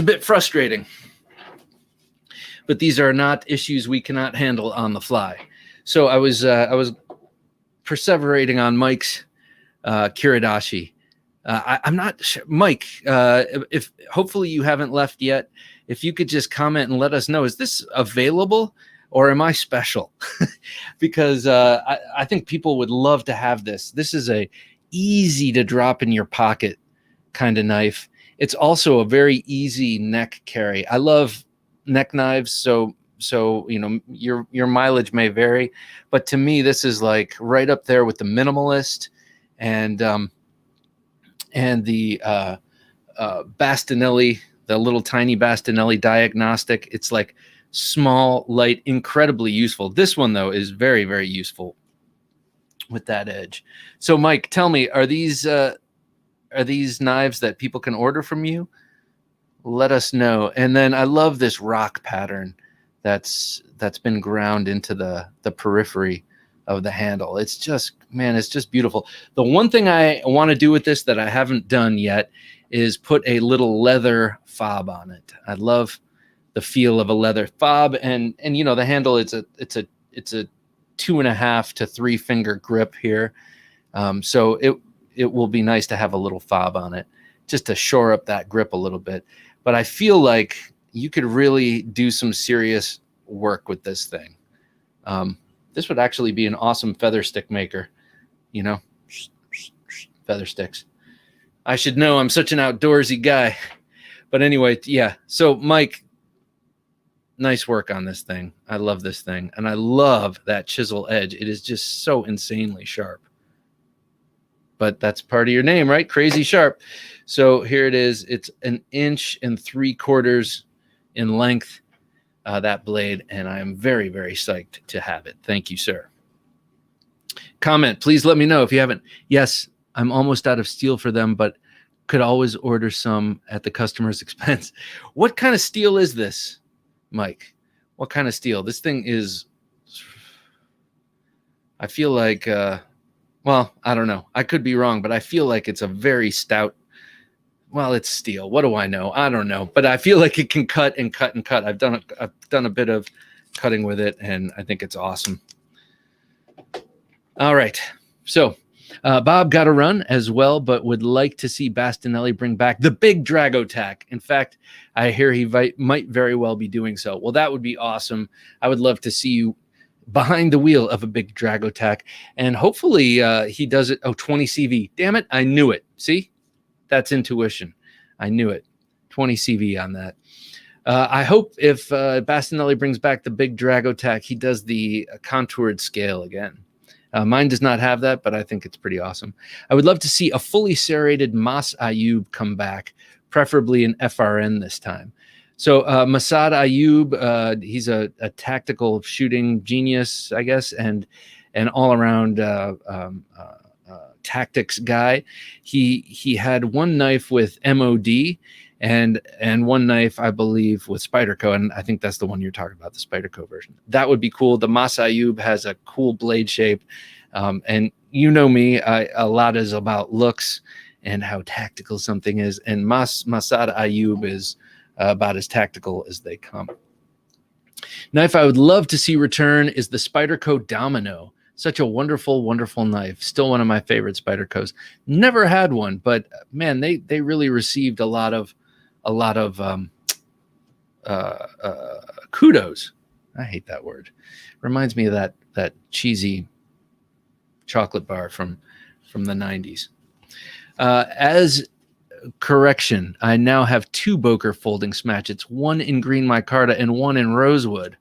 bit frustrating. But these are not issues we cannot handle on the fly. So I was perseverating on Mike's Kiridashi. I'm not sure, Mike. If hopefully you haven't left yet, if you could just comment and let us know, is this available or am I special? Because I think people would love to have this. This is a easy to drop in your pocket kind of knife. It's also a very easy neck carry. I love neck knives, so your mileage may vary, but to me this is like right up there with the minimalist and the Bastinelli, the little tiny Bastinelli diagnostic. It's like small, light, incredibly useful. This one though is very, very useful with that edge. So Mike, tell me, are these knives that people can order from you? Let us know. And then I love this rock pattern that's been ground into the periphery of the handle. It's just, man, it's just beautiful. The one thing I want to do with this that I haven't done yet is put a little leather fob on it. I love the feel of a leather fob, and the handle, it's a 2.5 to 3 finger grip here. So it will be nice to have a little fob on it just to shore up that grip a little bit. But I feel like you could really do some serious work with this thing. This would actually be an awesome feather stick maker, feather sticks. I should know, I'm such an outdoorsy guy. But anyway, yeah. So Mike, nice work on this thing. I love this thing. And I love that chisel edge. It is just so insanely sharp. but that's part of your name, right? Crazy sharp. So here it is. It's 1 3/4 inches in length, that blade, and I am very, very psyched to have it. Thank you, sir. Comment, please let me know if you haven't. Yes, I'm almost out of steel for them, but could always order some at the customer's expense. What kind of steel is this, Mike? What kind of steel? This thing is, I feel like, well, I don't know. I could be wrong, but I feel like it's a very stout. Well, it's steel. What do I know? I don't know, but I feel like it can cut and cut and cut. I've done a bit of cutting with it, and I think it's awesome. All right, so Bob got a run as well, but would like to see Bastinelli bring back the big Dragotac. In fact, I hear he might very well be doing so. Well, that would be awesome. I would love to see you behind the wheel of a big Dragotac, and hopefully he does it. Oh, 20 CV. Damn it, I knew it. See? That's intuition. I knew it. 20 CV on that. I hope if Bastinelli brings back the big Dragotac, he does the contoured scale again. Mine does not have that, but I think it's pretty awesome. I would love to see a fully serrated Mas Ayub come back, preferably an FRN this time. So Masad Ayub, he's a tactical shooting genius, I guess, and an all-around tactics guy. He had one knife with MOD and one knife, I believe, with Spyderco, and I think that's the one you're talking about, the Spyderco version. That would be cool. The Mas Ayub has a cool blade shape, and you know me, a lot is about looks and how tactical something is, and Masad Ayub is about as tactical as they come. Knife I would love to see return is the Spyderco Domino. Such a wonderful, wonderful knife. Still one of my favorite Spydercos. Never had one, but man, they really received a lot of kudos. I hate that word. Reminds me of that cheesy chocolate bar from the 90s. As correction, I now have 2 Boker folding smatchets, one in green micarta and one in rosewood.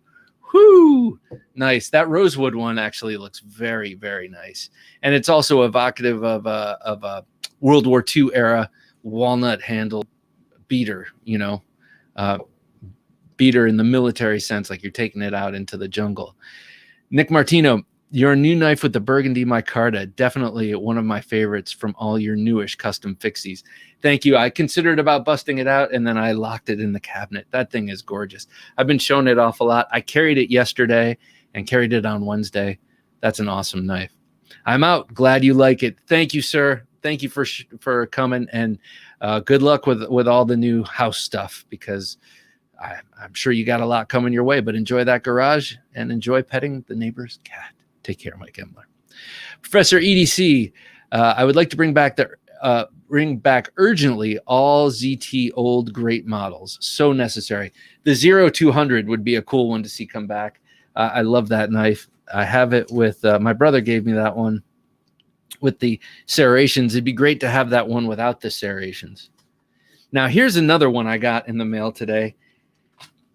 Whoo! Nice. That rosewood one actually looks very, very nice. And it's also evocative of a World War II era walnut handle beater, you know, beater in the military sense, like you're taking it out into the jungle. Nick Martino, your new knife with the burgundy micarta, definitely one of my favorites from all your newish custom fixies. Thank you. I considered about busting it out, and then I locked it in the cabinet. That thing is gorgeous. I've been showing it off a lot. I carried it yesterday and carried it on Wednesday. That's an awesome knife. I'm out. Glad you like it. Thank you, sir. Thank you for coming, and good luck with all the new house stuff, because I'm sure you got a lot coming your way, but enjoy that garage and enjoy petting the neighbor's cat. Take care, Mike Emler. Professor EDC, I would like to bring back urgently all ZT old great models. So necessary. The 0200 would be a cool one to see come back. I love that knife. I have it with my brother gave me that one with the serrations. It'd be great to have that one without the serrations. Now here's another one I got in the mail today.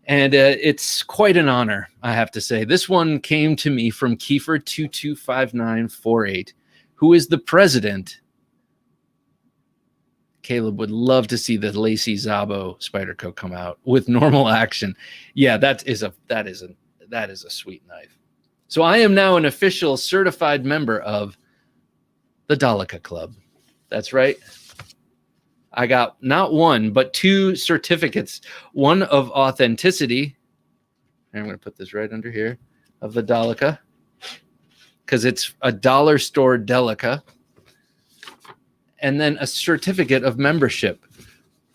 And it's quite an honor, I have to say. This one came to me from Kiefer225948, who is the president. Caleb would love to see the Lacey Szabo Spyderco come out with normal action. Yeah, that is a sweet knife. So I am now an official certified member of the Delica Club. That's right. I got not one, but 2 certificates, one of authenticity. And I'm going to put this right under here, of the Delica, because it's a dollar store Delica. And then a certificate of membership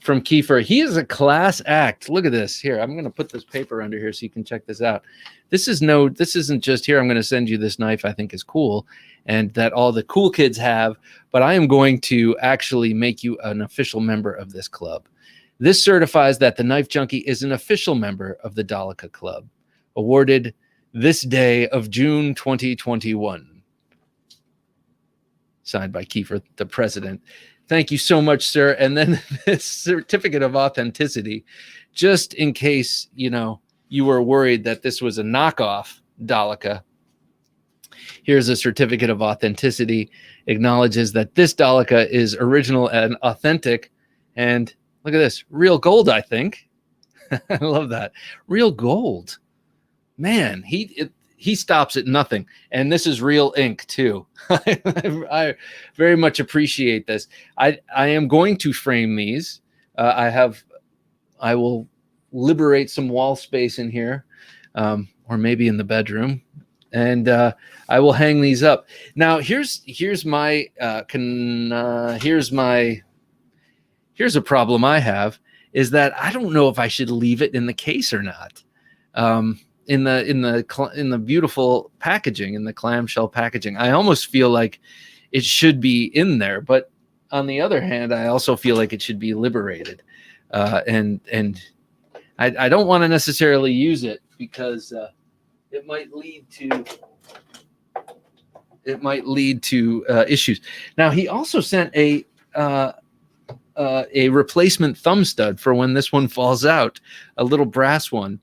from Kiefer. He is a class act. Look at this. Here, I'm going to put this paper under here so you can check this out. This isn't just here. I'm going to send you this knife I think is cool and that all the cool kids have, but I am going to actually make you an official member of this club. This certifies that the Knife Junkie is an official member of the Delica Club, awarded this day of June 2021. Signed by Kiefer, the president. Thank you so much, sir. And then this certificate of authenticity, just in case, you were worried that this was a knockoff Delica. Here's a certificate of authenticity, acknowledges that this Delica is original and authentic. And look at this, real gold, I think. I love that. Real gold. Man, he stops at nothing. And this is real ink too. I very much appreciate this. I am going to frame these. I will liberate some wall space in here, or maybe in the bedroom, and I will hang these up. Now here's a problem I have, is that I don't know if I should leave it in the case or not. In the beautiful packaging, in the clamshell packaging, I almost feel like it should be in there, but on the other hand, I also feel like it should be liberated, and I don't want to necessarily use it because it might lead to issues. Now he also sent a replacement thumb stud for when this one falls out, a little brass one.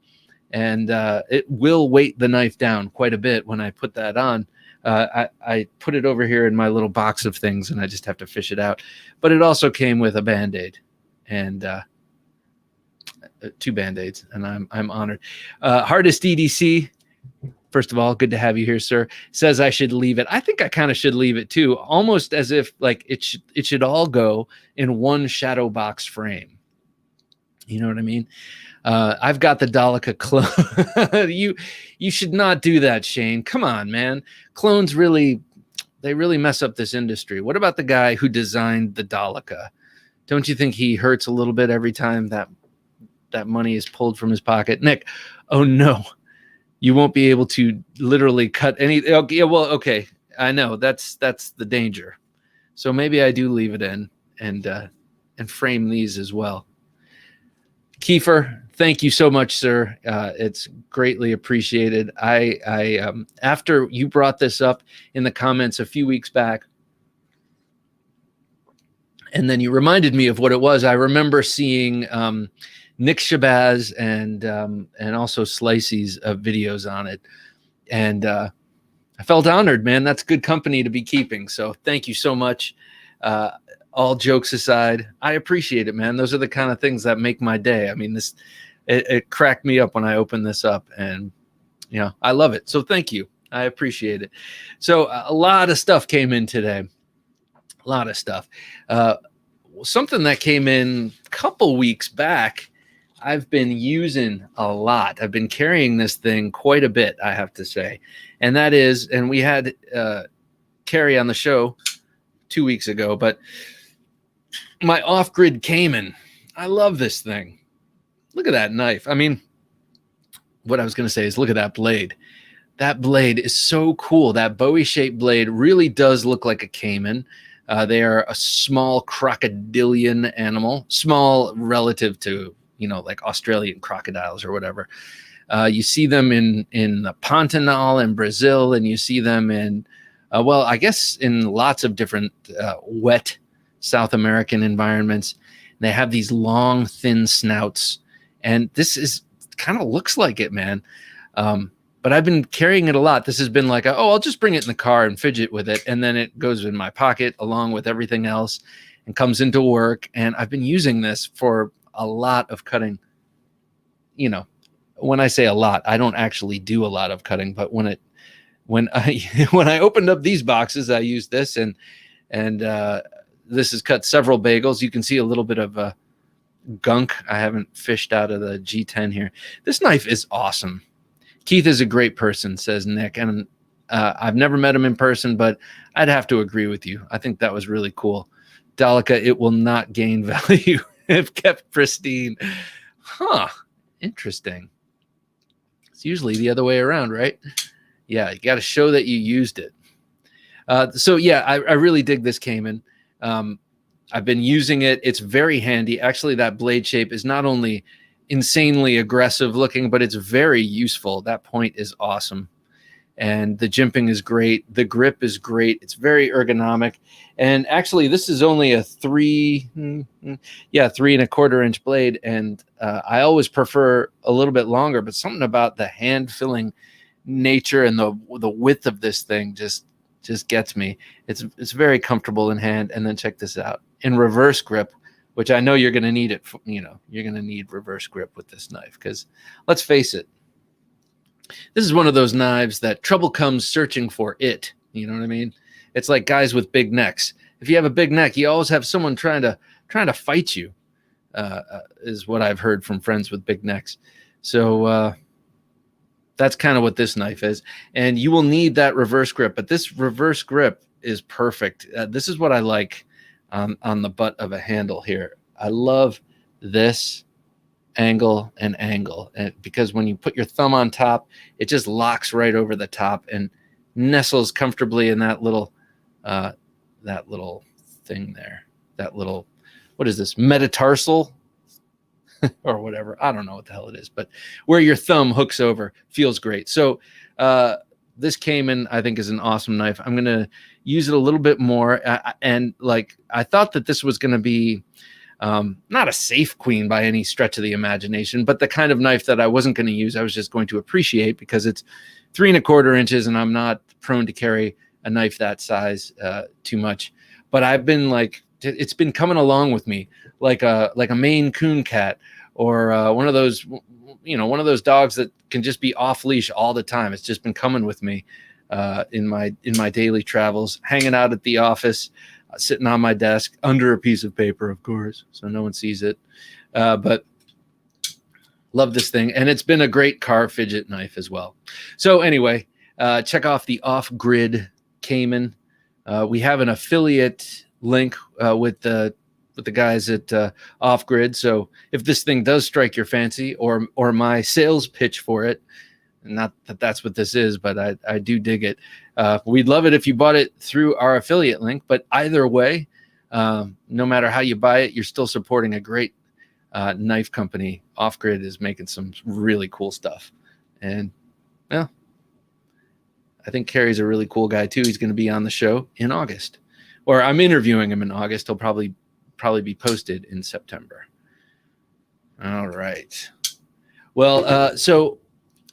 And it will weight the knife down quite a bit when I put that on. I put it over here in my little box of things, and I just have to fish it out. But it also came with a Band-Aid and 2 Band-Aids, and I'm honored. Hardest EDC, first of all, good to have you here, sir. Says I should leave it. I think I kind of should leave it too, almost as if like it should all go in one shadow box frame. You know what I mean? I've got the Delica clone. You should not do that, Shane. Come on, man. Clones really mess up this industry. What about the guy who designed the Delica? Don't you think he hurts a little bit every time that money is pulled from his pocket? Nick, oh no, you won't be able to literally cut any. Okay, well, okay, I know that's the danger. So maybe I do leave it in and frame these as well. Kiefer, thank you so much, sir. It's greatly appreciated. I after you brought this up in the comments a few weeks back, and then you reminded me of what it was, I remember seeing Nick Shabazz and also Slicey's videos on it, and I felt honored, man. That's good company to be keeping. So thank you so much. All jokes aside, I appreciate it, man. Those are the kind of things that make my day. I mean, it cracked me up when I opened this up, and I love it. So thank you. I appreciate it. So a lot of stuff came in today. A lot of stuff. Something that came in a couple weeks back, I've been using a lot. I've been carrying this thing quite a bit, I have to say. And that is, and we had Carrie on the show 2 weeks ago, but my off-grid Cayman. I love this thing. Look at that knife. I mean, what I was going to say is look at that blade. That blade is so cool. That Bowie-shaped blade really does look like a Cayman. They are a small crocodilian animal, small relative to, like Australian crocodiles or whatever. You see them in the Pantanal in Brazil, and you see them in, I guess in lots of different wet South American environments. They have these long, thin snouts, and this is kind of looks like it, man. But I've been carrying it a lot. This has been like, I'll just bring it in the car and fidget with it, and then it goes in my pocket along with everything else and comes into work. And I've been using this for a lot of cutting. When I say a lot, I don't actually do a lot of cutting, but when I opened up these boxes, I used this, and this has cut several bagels. You can see a little bit of gunk. I haven't fished out of the G10 here. This knife is awesome. Keith is a great person, says Nick, and I've never met him in person, but I'd have to agree with you. I think that was really cool. Delica, it will not gain value if kept pristine. Huh. Interesting. It's usually the other way around, right? Yeah, you got to show that you used it. So yeah, I really dig this Cayman. I've been using it. It's very handy. Actually, that blade shape is not only insanely aggressive looking, but it's very useful. That point is awesome. And the jimping is great. The grip is great. It's very ergonomic. And actually, this is only a 3.25 inch blade. And I always prefer a little bit longer, but something about the hand filling nature and the width of this thing just gets me. It's very comfortable in hand. And then check this out, in reverse grip, which I know you're going to need it. You're going to need reverse grip with this knife, because let's face it, this is one of those knives that trouble comes searching for it. You know what I mean? It's like guys with big necks. If you have a big neck, you always have someone trying to fight you, is what I've heard from friends with big necks. So that's kind of what this knife is. And you will need that reverse grip, but this reverse grip is perfect. This is what I like on the butt of a handle here. I love this angle, and because when you put your thumb on top, it just locks right over the top and nestles comfortably in that little thing there. That little, what is this, metatarsal or whatever? I don't know what the hell it is, but where your thumb hooks over, feels great. So this Cayman, I think, is an awesome knife. I'm gonna use it a little bit more, and like I thought that this was gonna be not a safe queen by any stretch of the imagination, but the kind of knife that I wasn't going to use. I was just going to appreciate, because it's 3 1/4 inches, and I'm not prone to carry a knife that size too much. But I've been like, it's been coming along with me like a Maine Coon cat, or one of those dogs that can just be off leash all the time. It's just been coming with me in my daily travels, hanging out at the office, sitting on my desk under a piece of paper, of course, so no one sees it. But love this thing. And it's been a great car fidget knife as well. So anyway, check off the Off-Grid Cayman. We have an affiliate link with the guys at Off-Grid. So if this thing does strike your fancy, or my sales pitch for it, not that that's what this is, but I do dig it. We'd love it if you bought it through our affiliate link. But either way, no matter how you buy it, you're still supporting a great knife company. Off-Grid is making some really cool stuff. And, well, I think Carrie's a really cool guy, too. He's going to be on the show in August. Or I'm interviewing him in August. He'll probably be posted in September. All right. Well, so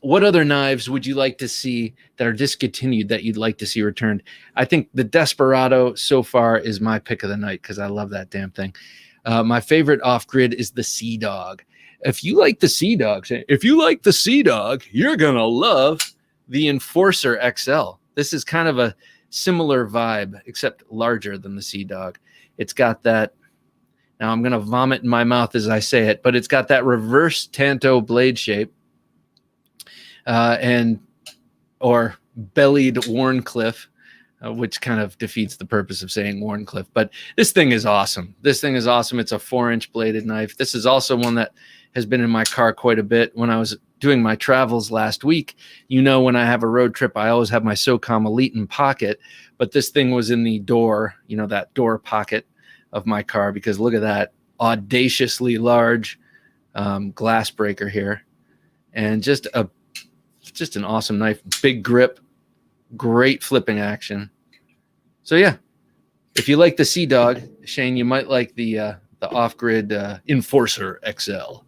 what other knives would you like to see that are discontinued that you'd like to see returned? I think the Desperado so far is my pick of the night, because I love that damn thing. My favorite Off-Grid is the Sea Dog. If you like the Sea Dog, you're going to love the Enforcer XL. This is kind of a similar vibe, except larger than the Sea Dog. It's got that, now I'm going to vomit in my mouth as I say it, but it's got that reverse Tanto blade shape. Or bellied Wharncliffe, which kind of defeats the purpose of saying Wharncliffe. But this thing is awesome. It's a 4-inch bladed knife. This is also one that has been in my car quite a bit. When I was doing my travels last week, when I have a road trip, I always have my SOCOM Elite in pocket. But this thing was in the door, that door pocket of my car, because look at that audaciously large glass breaker here. And just an awesome knife. Big grip, great flipping action. So yeah, if you like the Sea Dog, Shane, you might like the Off-Grid Enforcer XL.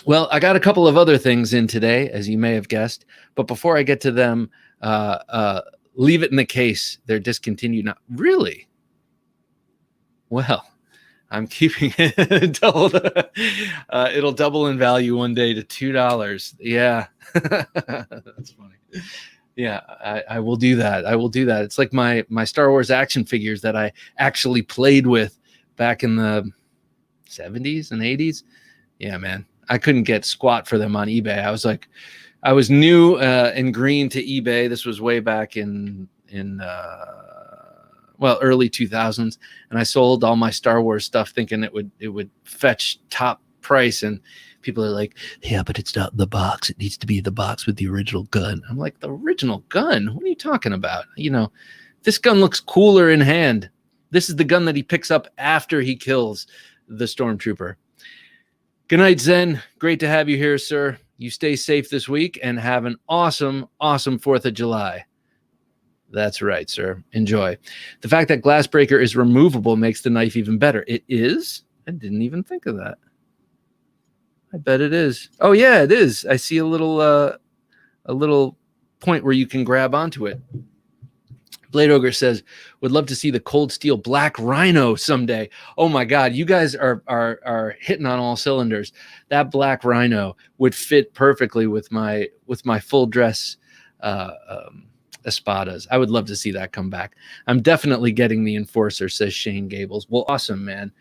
Well, I got a couple of other things in today, as you may have guessed, but before I get to them, leave it in the case. They're discontinued now. Really? Well, I'm keeping it until it'll double in value one day to $2. Yeah, that's funny. Yeah, I will do that. It's like my Star Wars action figures that I actually played with back in the 70s and 80s. Yeah, man, I couldn't get squat for them on eBay. I was new and green to eBay. This was way back in early 2000s, and I sold all my Star Wars stuff thinking it would fetch top price, and people are like, yeah, but it's not the box. It needs to be the box with the original gun. I'm like, the original gun? What are you talking about? This gun looks cooler in hand. This is the gun that he picks up after he kills the stormtrooper. Good night, Zen. Great to have you here, sir. You stay safe this week and have an awesome, awesome 4th of July. That's right, sir. Enjoy. The fact that Glassbreaker is removable makes the knife even better. It is? I didn't even think of that. I bet it is. Oh, yeah, it is. I see a little point where you can grab onto it. Blade Ogre says, would love to see the Cold Steel Black Rhino someday. Oh my God, you guys are hitting on all cylinders. That Black Rhino would fit perfectly with my full dress espadas. I would love to see that come back. I'm definitely getting the Enforcer, says Shane Gables. Well, awesome, man.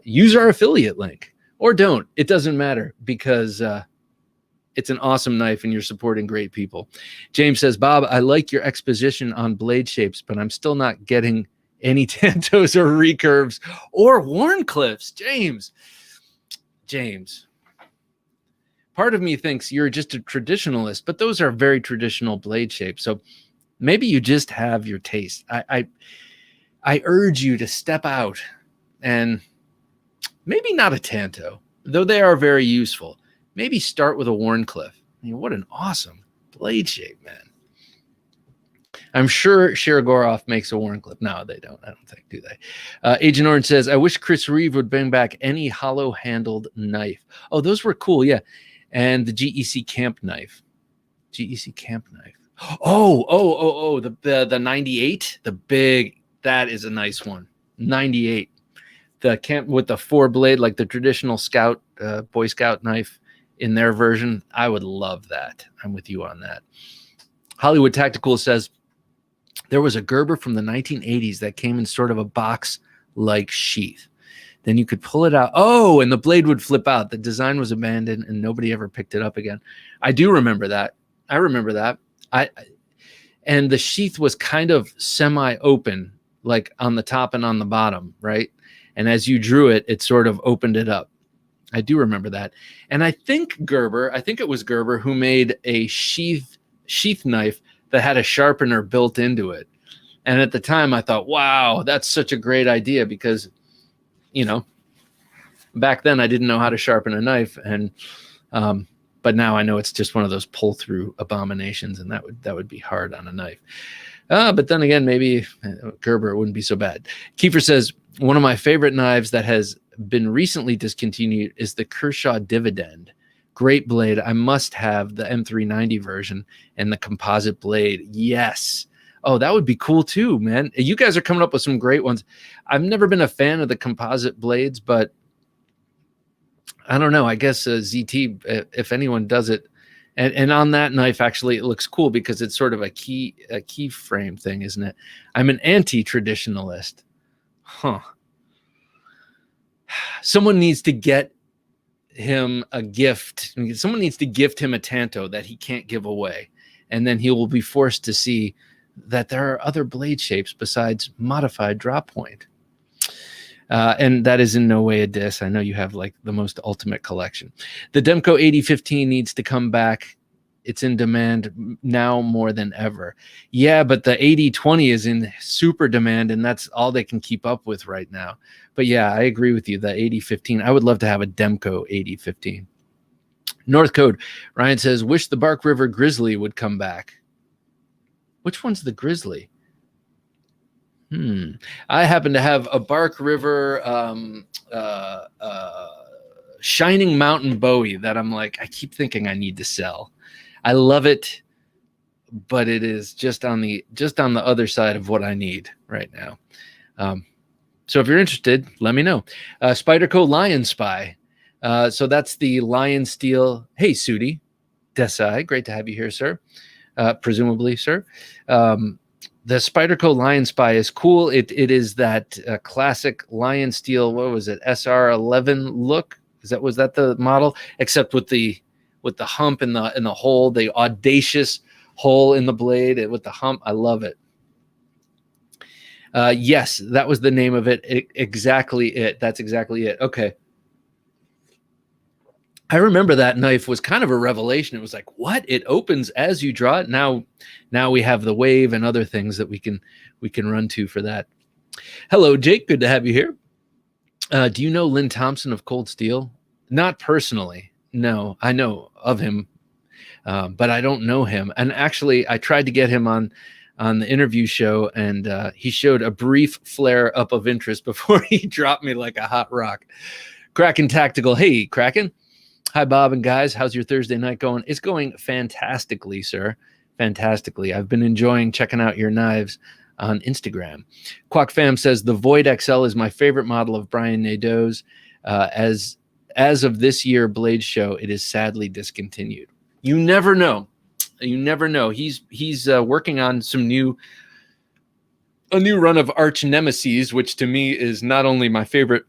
Use our affiliate link or don't. It doesn't matter because it's an awesome knife and you're supporting great people. James says, Bob, I like your exposition on blade shapes, but I'm still not getting any Tantos or recurves or Warncliffs. James. Part of me thinks you're just a traditionalist, but those are very traditional blade shapes. So maybe you just have your taste. I urge you to step out and maybe not a Tanto, though they are very useful. Maybe start with a Warncliffe. I mean, what an awesome blade shape, man. I'm sure Shirogorov makes a Warncliffe. No, they don't. I don't think, do they? Agent Orange says, I wish Chris Reeve would bring back any hollow-handled knife. Oh, those were cool, yeah. And the GEC Camp knife. GEC Camp knife. Oh, the 98? The big, that is a nice one. 98. The camp with the 4-blade, like the traditional Scout, Boy Scout knife. In their version, I would love that. I'm with you on that. Hollywood Tactical says, there was a Gerber from the 1980s that came in sort of a box-like sheath. Then you could pull it out. Oh, and the blade would flip out. The design was abandoned, and nobody ever picked it up again. I do remember that. I remember that. And the sheath was kind of semi-open, like on the top and on the bottom, right? And as you drew it, it sort of opened it up. I do remember that. And I think it was Gerber who made a sheath knife that had a sharpener built into it. And at the time I thought, wow, that's such a great idea because, you know, back then I didn't know how to sharpen a knife. And, but now I know it's just one of those pull through abominations and that would be hard on a knife. But then again, maybe Gerber wouldn't be so bad. Kiefer says, one of my favorite knives that has been recently discontinued is the Kershaw Dividend. Great blade. I must have the M390 version and the composite blade. Yes. Oh, that would be cool too, man. You guys are coming up with some great ones. I've never been a fan of the composite blades, but I don't know. I guess ZT, if anyone does it, and on that knife, actually, it looks cool because it's sort of a key frame thing, isn't it? I'm an anti-traditionalist. Huh. Someone needs to get him a gift. Someone needs to gift him a Tanto that he can't give away. And then he will be forced to see that there are other blade shapes besides modified drop point. And that is in no way a diss. I know you have like the most ultimate collection. The Demco 8015 needs to come back. It's in demand now more than ever. Yeah, but the 8020 is in super demand, and that's all they can keep up with right now. But yeah, I agree with you. The 8015, I would love to have a Demco 8015. North Code, Ryan says, wish the Bark River Grizzly would come back. Which one's the Grizzly? I happen to have a Bark River Shining Mountain Bowie that I'm like, I keep thinking I need to sell. I love it, but it is just on the other side of what I need right now. So if you're interested, let me know. Spyderco Lion Spy. So that's the Lion Steel. Hey, Sudi Desai, great to have you here, sir. Presumably, sir. The Spyderco Lion Spy is cool. It is that classic Lion Steel. What was it? SR11 look. Was that the model? Except with the hump in the hole, the audacious hole in the blade with the hump. I love it. Yes, that was the name of it. Exactly it. That's exactly it. Okay. I remember that knife was kind of a revelation. It was like, what? It opens as you draw it. Now we have the wave and other things that we can run to for that. Hello, Jake. Good to have you here. Do you know Lynn Thompson of Cold Steel? Not personally. No, I know of him, but I don't know him. And actually, I tried to get him on the interview show, and he showed a brief flare up of interest before he dropped me like a hot rock. Kraken Tactical. Hey, Kraken. Hi, Bob and guys. How's your Thursday night going? It's going fantastically, sir. Fantastically. I've been enjoying checking out your knives on Instagram. Quack Fam says the Void XL is my favorite model of Brian Nadeau's. As of this year Blade show, it is sadly discontinued. You never know. You never know. He's working on a new run of Arch Nemesis, which to me is not only my favorite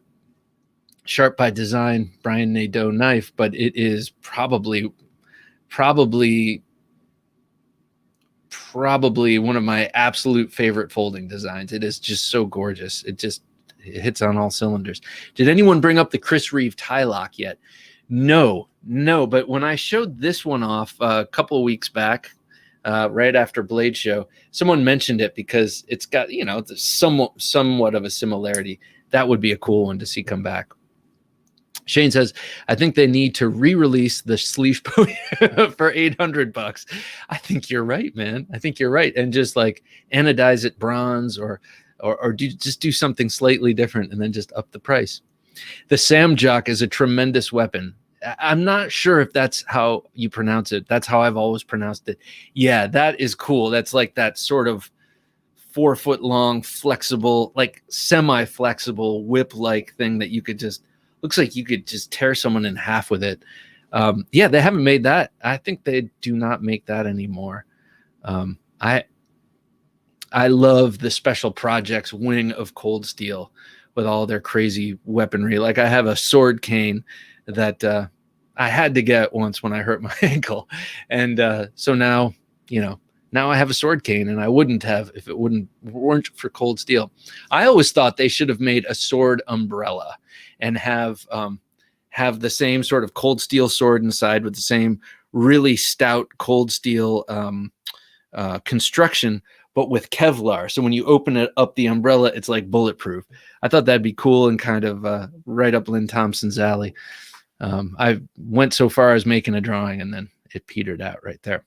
Sharp by Design Brian Nadeau knife, but it is probably one of my absolute favorite folding designs. It is just so gorgeous. It hits on all cylinders. Did anyone bring up the Chris Reeve tie lock yet? No. But when I showed this one off a couple of weeks back, right after Blade Show, someone mentioned it because it's got, somewhat of a similarity. That would be a cool one to see come back. Shane says, I think they need to re-release the sleeve for $800. I think you're right, man. I think you're right. And just like anodize it bronze or do something slightly different and then just up the price. The Samjock is a tremendous weapon. I'm not sure if that's how you pronounce it. That's how I've always pronounced it. Yeah, that is cool. That's like that sort of 4 foot long, flexible, like semi-flexible whip-like thing that you could just, looks like you could just tear someone in half with it. Yeah, they haven't made that. I think they do not make that anymore. I love the special projects wing of Cold Steel with all their crazy weaponry. Like I have a sword cane that I had to get once when I hurt my ankle. And so now, now I have a sword cane, and I wouldn't have if it weren't for Cold Steel. I always thought they should have made a sword umbrella and have the same sort of Cold Steel sword inside with the same really stout Cold Steel construction, but with Kevlar. So when you open it up, the umbrella, it's like bulletproof. I thought that'd be cool and kind of right up Lynn Thompson's alley. I went so far as making a drawing, and then it petered out right there.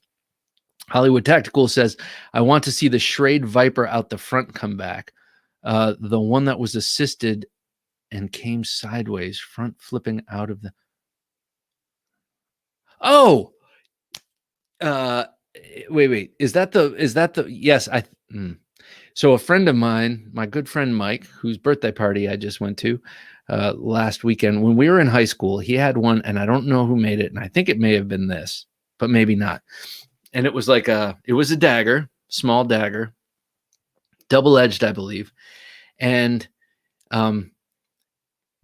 Hollywood Tactical says, I want to see the Schrade Viper out the front come back. The one that was assisted and came sideways, front flipping out of the... Oh! Wait. Is that the... Yes, So a friend of mine, my good friend Mike, whose birthday party I just went to last weekend, when we were in high school, he had one, and I don't know who made it, and I think it may have been this, but maybe not. And it was like it was a dagger, small dagger, double-edged, I believe. And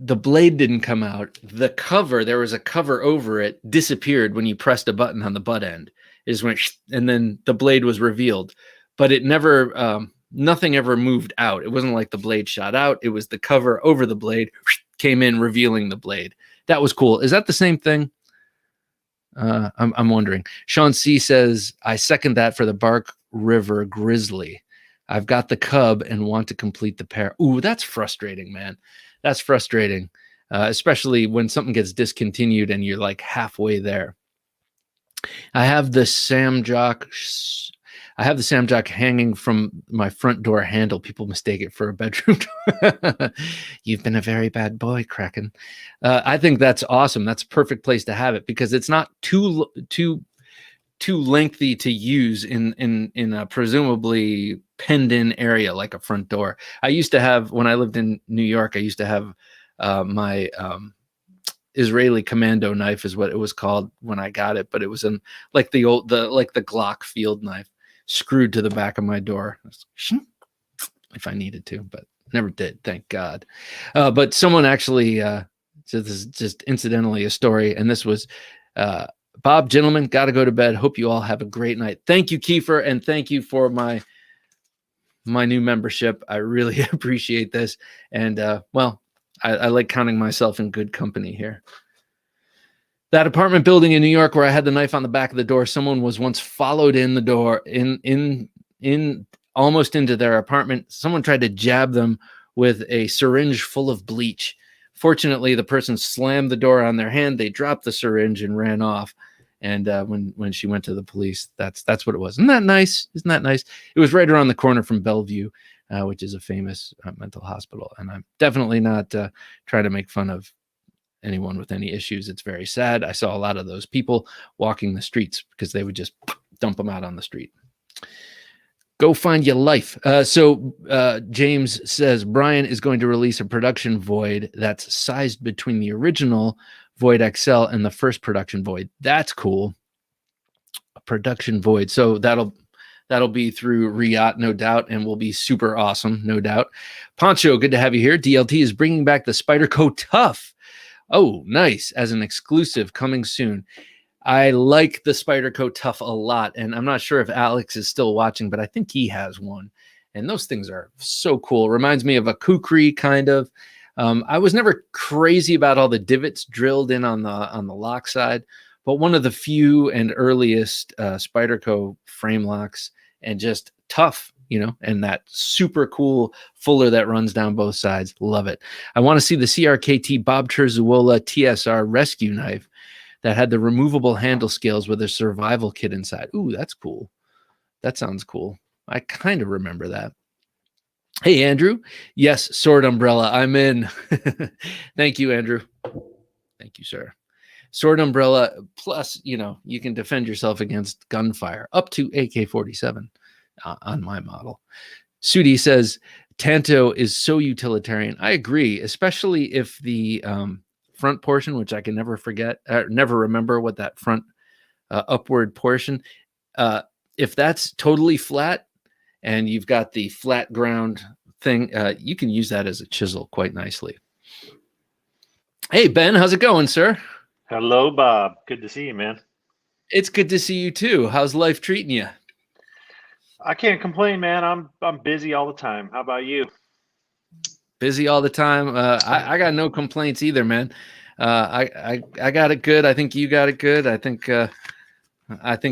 the blade didn't come out. The cover, there was a cover over it, disappeared when you pressed a button on the butt end. It just went, and then the blade was revealed. But it never, nothing ever moved out. It wasn't like the blade shot out. It was the cover over the blade, came in, revealing the blade. That was cool. Is that the same thing? I'm wondering. Sean C says, I second that for the Bark River Grizzly. I've got the cub and want to complete the pair. Ooh, that's frustrating, man. That's frustrating, especially when something gets discontinued and you're like halfway there. I have the Samjock hanging from my front door handle. People mistake it for a bedroom door. You've been a very bad boy, Kraken. I think that's awesome. That's a perfect place to have it because it's not too lengthy to use in a presumably penned-in area like a front door. I used to have, when I lived in New York, I used to have my Israeli commando knife is what it was called when I got it, but it was in like the Glock field knife screwed to the back of my door if I needed to, but never did, thank God. But someone actually, so this is just incidentally a story, and this was Bob, gentlemen, got to go to bed. Hope you all have a great night. Thank you, Kiefer, and thank you for my new membership. I really appreciate this, and well, I like counting myself in good company here. That apartment building in New York where I had the knife on the back of the door, someone was once followed in the door, in almost into their apartment. Someone tried to jab them with a syringe full of bleach. Fortunately, the person slammed the door on their hand. They dropped the syringe and ran off. And when she went to the police, that's what it was. Isn't that nice? Isn't that nice? It was right around the corner from Bellevue, which is a famous mental hospital. And I'm definitely not trying to make fun of anyone with any issues. It's very sad. I saw a lot of those people walking the streets because they would just dump them out on the street. Go find your life. So James says Brian is going to release a production Void that's sized between the original Void XL and the first production Void. That's cool. A production Void. So that'll be through Riot, no doubt, and will be super awesome, no doubt. Poncho, good to have you here. DLT is bringing back the Spyderco Tough. Oh, nice. As an exclusive coming soon. I like the Spyderco Tough a lot, and I'm not sure if Alex is still watching, but I think he has one. And those things are so cool. Reminds me of a kukri, kind of. I was never crazy about all the divots drilled in on the lock side, but one of the few and earliest Spyderco frame locks, and just tough, and that super cool fuller that runs down both sides. Love it. I want to see the CRKT Bob Terzuola TSR rescue knife that had the removable handle scales with a survival kit inside. Ooh, that's cool. That sounds cool. I kind of remember that. Hey, Andrew. Yes, sword umbrella. I'm in. Thank you, Andrew. Thank you, sir. Sword umbrella, plus, you can defend yourself against gunfire, up to AK-47 on my model. Sudi says, Tanto is so utilitarian. I agree, especially if the front portion, which I can never forget, never remember what that front upward portion, if that's totally flat and you've got the flat ground thing, you can use that as a chisel quite nicely. Hey, Ben, how's it going, sir?
Hello, Bob. Good to see you, man.
It's good to see you too. How's life treating you?
I can't complain, man. I'm busy all the time. How about you?
Busy all the time. I got no complaints either, man. I got it good. I think you got it good. I think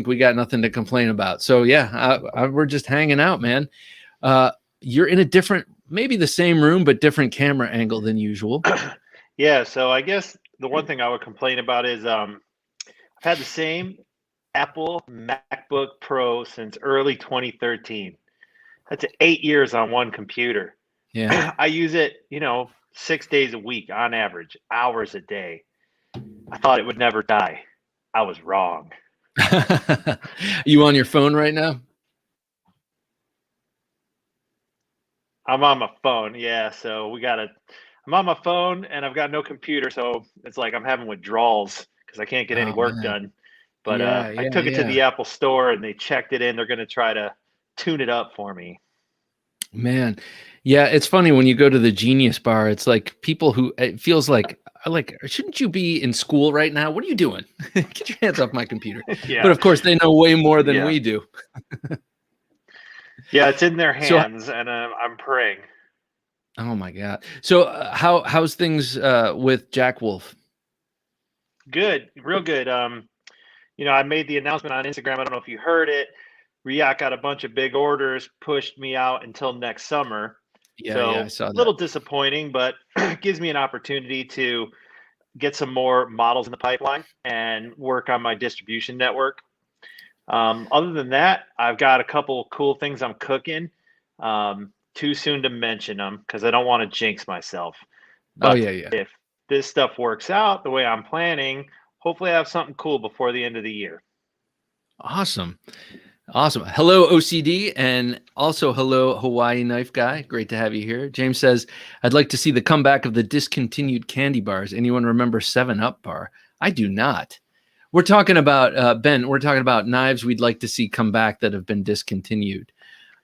we got nothing to complain about. So yeah, we're just hanging out, man. You're in a different, maybe the same room, but different camera angle than usual.
Yeah. So I guess the one thing I would complain about is I've had the same Apple MacBook Pro since early 2013. That's 8 years on one computer.
Yeah.
I use it, 6 days a week on average, hours a day. I thought it would never die. I was wrong.
You on your phone right now?
I'm on my phone. Yeah. So I'm on my phone and I've got no computer. So it's like I'm having withdrawals because I can't get any work done. But I took it to the Apple store and they checked it in. They're going to try to tune it up for me.
Man. Yeah, it's funny when you go to the Genius Bar, it's like people who, it feels like, shouldn't you be in school right now? What are you doing? Get your hands off my computer.
Yeah.
But of course, they know way more than we do.
Yeah, it's in their hands, and I'm praying.
Oh my God! So how's things with Jack Wolf?
Good, real good. I made the announcement on Instagram. I don't know if you heard it. Riot got a bunch of big orders, pushed me out until next summer.
Yeah, I saw that.
A little disappointing, but it gives me an opportunity to get some more models in the pipeline and work on my distribution network. Other than that, I've got a couple cool things I'm cooking. Too soon to mention them because I don't want to jinx myself. But if this stuff works out the way I'm planning, hopefully I have something cool before the end of the year.
Awesome. Hello, OCD, and also hello, Hawaii Knife Guy. Great to have you here. James says, I'd like to see the comeback of the discontinued candy bars. Anyone remember 7-Up bar? I do not. We're talking about, Ben, we're talking about knives we'd like to see come back that have been discontinued.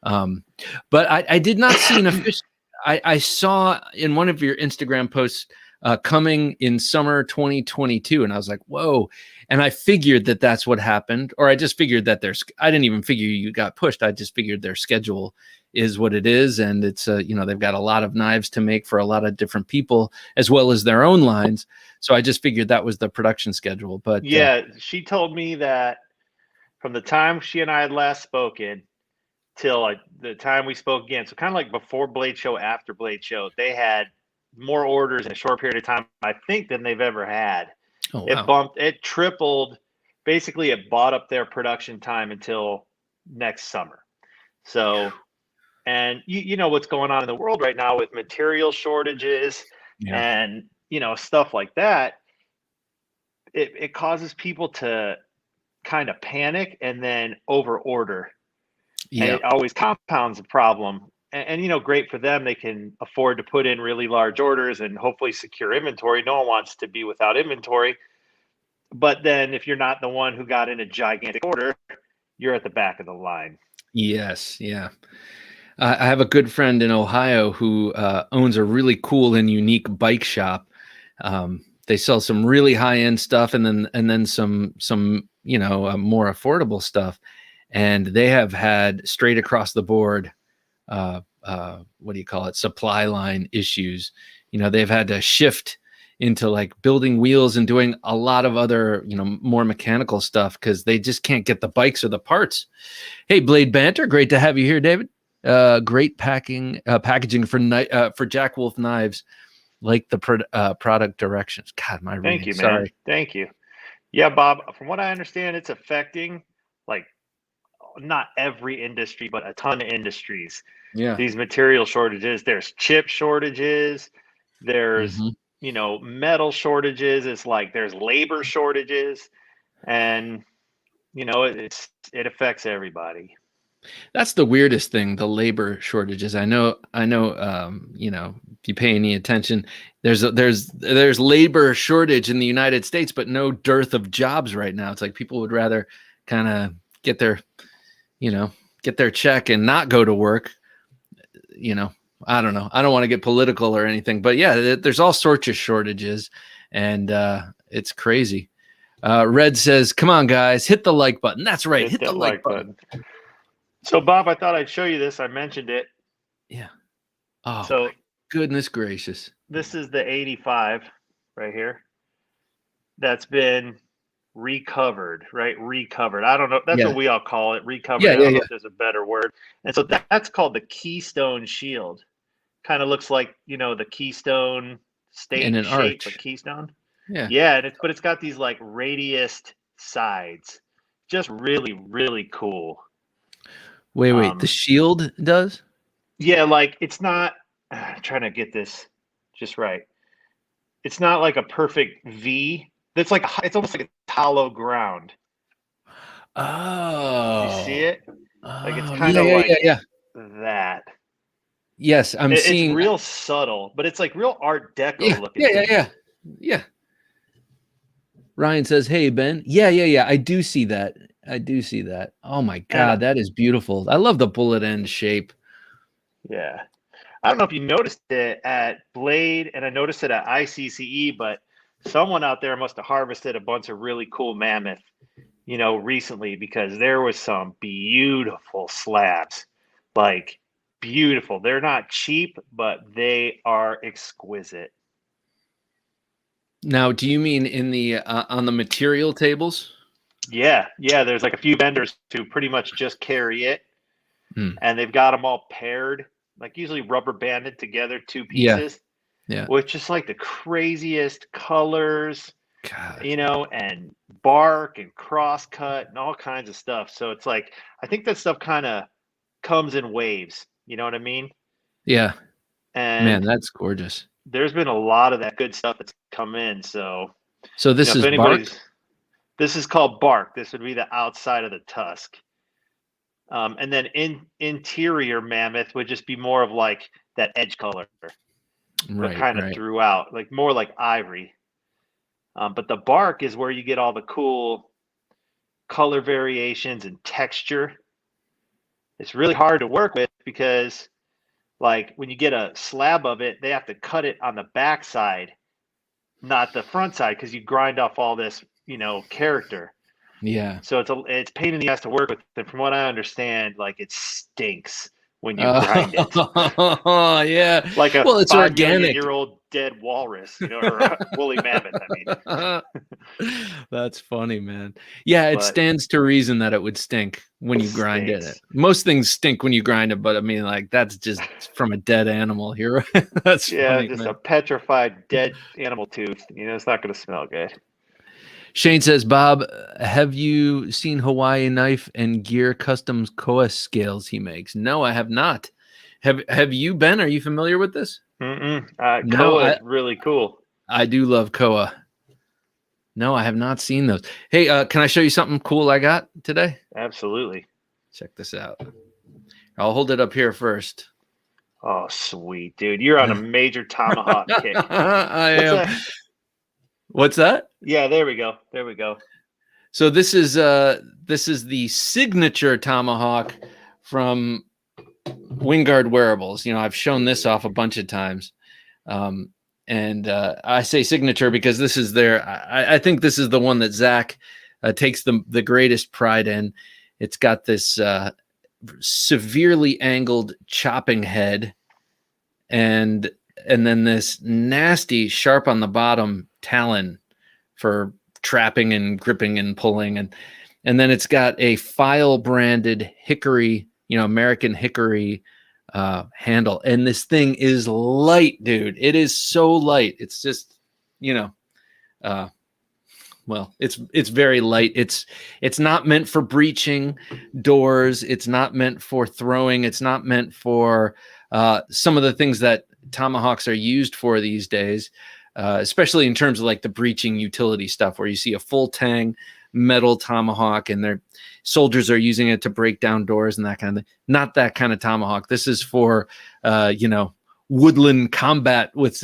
But I did not see an official. I saw in one of your Instagram posts coming in summer 2022, and I was like, whoa. And I figured that that's what happened, or I just figured that I didn't even figure you got pushed. I just figured their schedule is what it is. And it's, they've got a lot of knives to make for a lot of different people, as well as their own lines. So I just figured that was the production schedule. But
yeah, she told me that from the time she and I had last spoken till the time we spoke again. So kind of like before Blade Show, after Blade Show, they had more orders in a short period of time, I think, than they've ever had. Oh, wow. It tripled. Basically, it bought up their production time until next summer. So, and you know what's going on in the world right now with material shortages and stuff like that, it causes people to kind of panic and then over order. And
Yeah.
it always compounds the problem. And great for them. They can afford to put in really large orders and hopefully secure inventory. No one wants to be without inventory. But then if you're not the one who got in a gigantic order, you're at the back of the line.
Yes. Yeah. I have a good friend in Ohio who owns a really cool and unique bike shop. They sell some really high end stuff and then some more affordable stuff. And they have had straight across the board, what do you call it? Supply line issues. They've had to shift into like building wheels and doing a lot of other, more mechanical stuff because they just can't get the bikes or the parts. Hey, Blade Banter, great to have you here, David. Great packaging for Jack Wolf knives, like the product directions. God, my reading.
Thank you, man.
Sorry.
Thank you. Yeah, Bob. From what I understand, it's affecting like not every industry, but a ton of industries.
Yeah.
These material shortages. There's chip shortages. There's metal shortages. It's like there's labor shortages, and it affects everybody.
That's the weirdest thing, the labor shortages. I know, if you pay any attention, there's labor shortage in the United States, but no dearth of jobs right now. It's like people would rather kind of get their check and not go to work. I don't know. I don't want to get political or anything, but yeah, there's all sorts of shortages and it's crazy. Red says, come on guys, hit the like button. That's right. Hit the like button.
So, Bob, I thought I'd show you this. I mentioned it.
Yeah. Oh,
so
goodness gracious.
This is the 85 right here. That's been recovered, right? Recovered. I don't know. That's what we all call it. Recovered. I don't know if there's a better word. And so that's called the Keystone Shield. Kind of looks like, the Keystone State
in an
shape,
arch.
a Keystone.
Yeah.
Yeah. But it's got these like radiused sides. Just really, really cool.
Wait, the shield does?
Yeah, like it's not, I'm trying to get this just right. It's not like a perfect V. It's almost like a hollow ground.
Oh.
You see it? Like it's kind of that.
Yes, I'm seeing.
It's real subtle, but it's like real Art Deco looking.
Yeah. Ryan says, hey, Ben. Yeah. I do see that. Oh my God, that is beautiful. I love the bullet end shape.
Yeah. I don't know if you noticed it at Blade and I noticed it at ICCE, but someone out there must have harvested a bunch of really cool mammoth, recently because there was some beautiful slabs, like beautiful. They're not cheap, but they are exquisite.
Now, do you mean in the on the material tables?
Yeah. There's like a few vendors who pretty much just carry it, and they've got them all paired, like usually rubber banded together, two pieces.
Yeah.
With just like the craziest colors,
God.
And bark and cross cut and all kinds of stuff. So it's like I think that stuff kind of comes in waves. You know what I mean?
Yeah.
And
man, that's gorgeous.
There's been a lot of that good stuff that's come in. So
this is bark?
This is called bark. This would be the outside of the tusk. And then interior mammoth would just be more of like that edge color, but kind of throughout, like more like ivory. But the bark is where you get all the cool color variations and texture. It's really hard to work with because like when you get a slab of it, they have to cut it on the back side, not the front side, because you grind off all this, character.
Yeah.
So it's pain in the ass to work with. And from what I understand, like it stinks when you grind it.
Oh yeah.
Like
it's organic.
5-million-year-old dead walrus, or a woolly mammoth. I mean,
that's funny, man. Yeah, it stands to reason that it would stink when you grind it. Most things stink when you grind it, but I mean, like that's just from a dead animal here. That's funny,
just
man.
a petrified dead animal tooth. It's not going to smell good.
Shane says, Bob, have you seen Hawaii Knife and Gear Customs Koa scales he makes? No, I have not. Have you been? Are you familiar with this?
Koa is really cool.
I do love Koa. No, I have not seen those. Hey, can I show you something cool I got today?
Absolutely.
Check this out. I'll hold it up here first.
Oh, sweet, dude. You're on a major tomahawk kick.
I am. What's that?
Yeah, there we go. There we go.
So this is the signature tomahawk from Wingard Wearables. You know, I've shown this off a bunch of times. And I say signature because this is I think this is the one that Zach takes the greatest pride in. It's got this severely angled chopping head and then this nasty sharp on the bottom talon for trapping and gripping and pulling. And then it's got a file branded hickory, American hickory handle. And this thing is light, dude. It is so light. It's just, it's very light. It's not meant for breaching doors. It's not meant for throwing. It's not meant for some of the things that tomahawks are used for these days, especially in terms of like the breaching utility stuff where you see a full tang metal tomahawk and their soldiers are using it to break down doors and that kind of thing. Not that kind of tomahawk. This is for, woodland combat with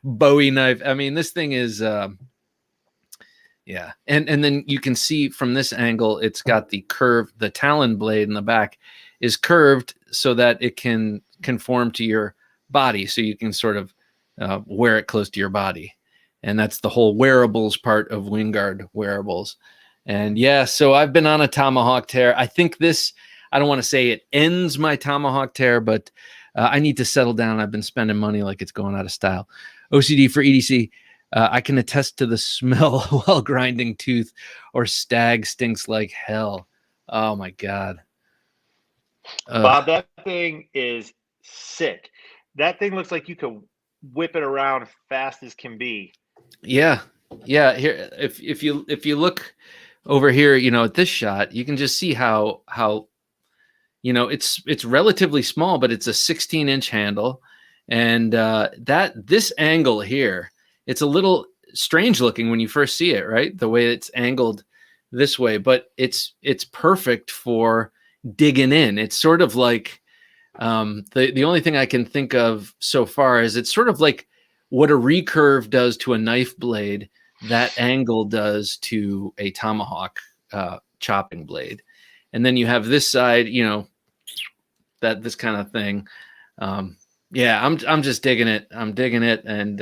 Bowie knife. I mean, this thing is, yeah. And then you can see from this angle, it's got the talon blade in the back is curved so that it can conform to your body. So you can sort of wear it close to your body. And that's the whole wearables part of Wingard Wearables. And yeah, so I've been on a tomahawk tear. I think I don't want to say it ends my tomahawk tear, but I need to settle down. I've been spending money like it's going out of style. OCD for EDC. I can attest to the smell while grinding tooth or stag stinks like hell. Oh my God.
Bob, that thing is sick. That thing looks like you could whip it around fast as can be.
Yeah. Here, if you look over here, at this shot, you can just see how it's relatively small, but it's a 16-inch handle, and this angle here, it's a little strange looking when you first see it, right? The way it's angled this way, but it's perfect for digging in. It's sort of like the only thing I can think of so far is it's sort of like what a recurve does to a knife blade, that angle does to a tomahawk chopping blade. And then you have this side, this kind of thing. Yeah, I'm just digging it. I'm digging it. And,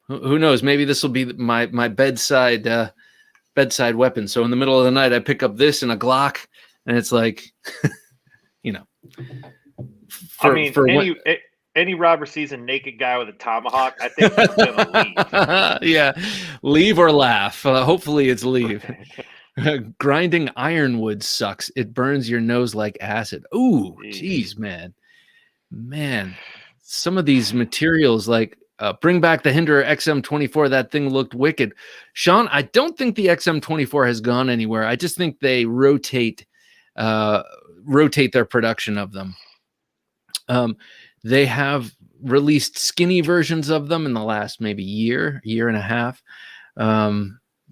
who knows? Maybe this will be my bedside weapon. So in the middle of the night, I pick up this and a Glock, and it's like,
any robber sees a naked guy with a tomahawk, I think he's gonna leave.
Yeah, leave or laugh. Hopefully it's leave. Grinding ironwood sucks. It burns your nose like acid. Ooh, geez, man. Some of these materials, like bring back the Hinderer XM24. That thing looked wicked. Sean, I don't think the XM24 has gone anywhere. I just think they rotate their production of them. They have released skinny versions of them in the last maybe year and a half.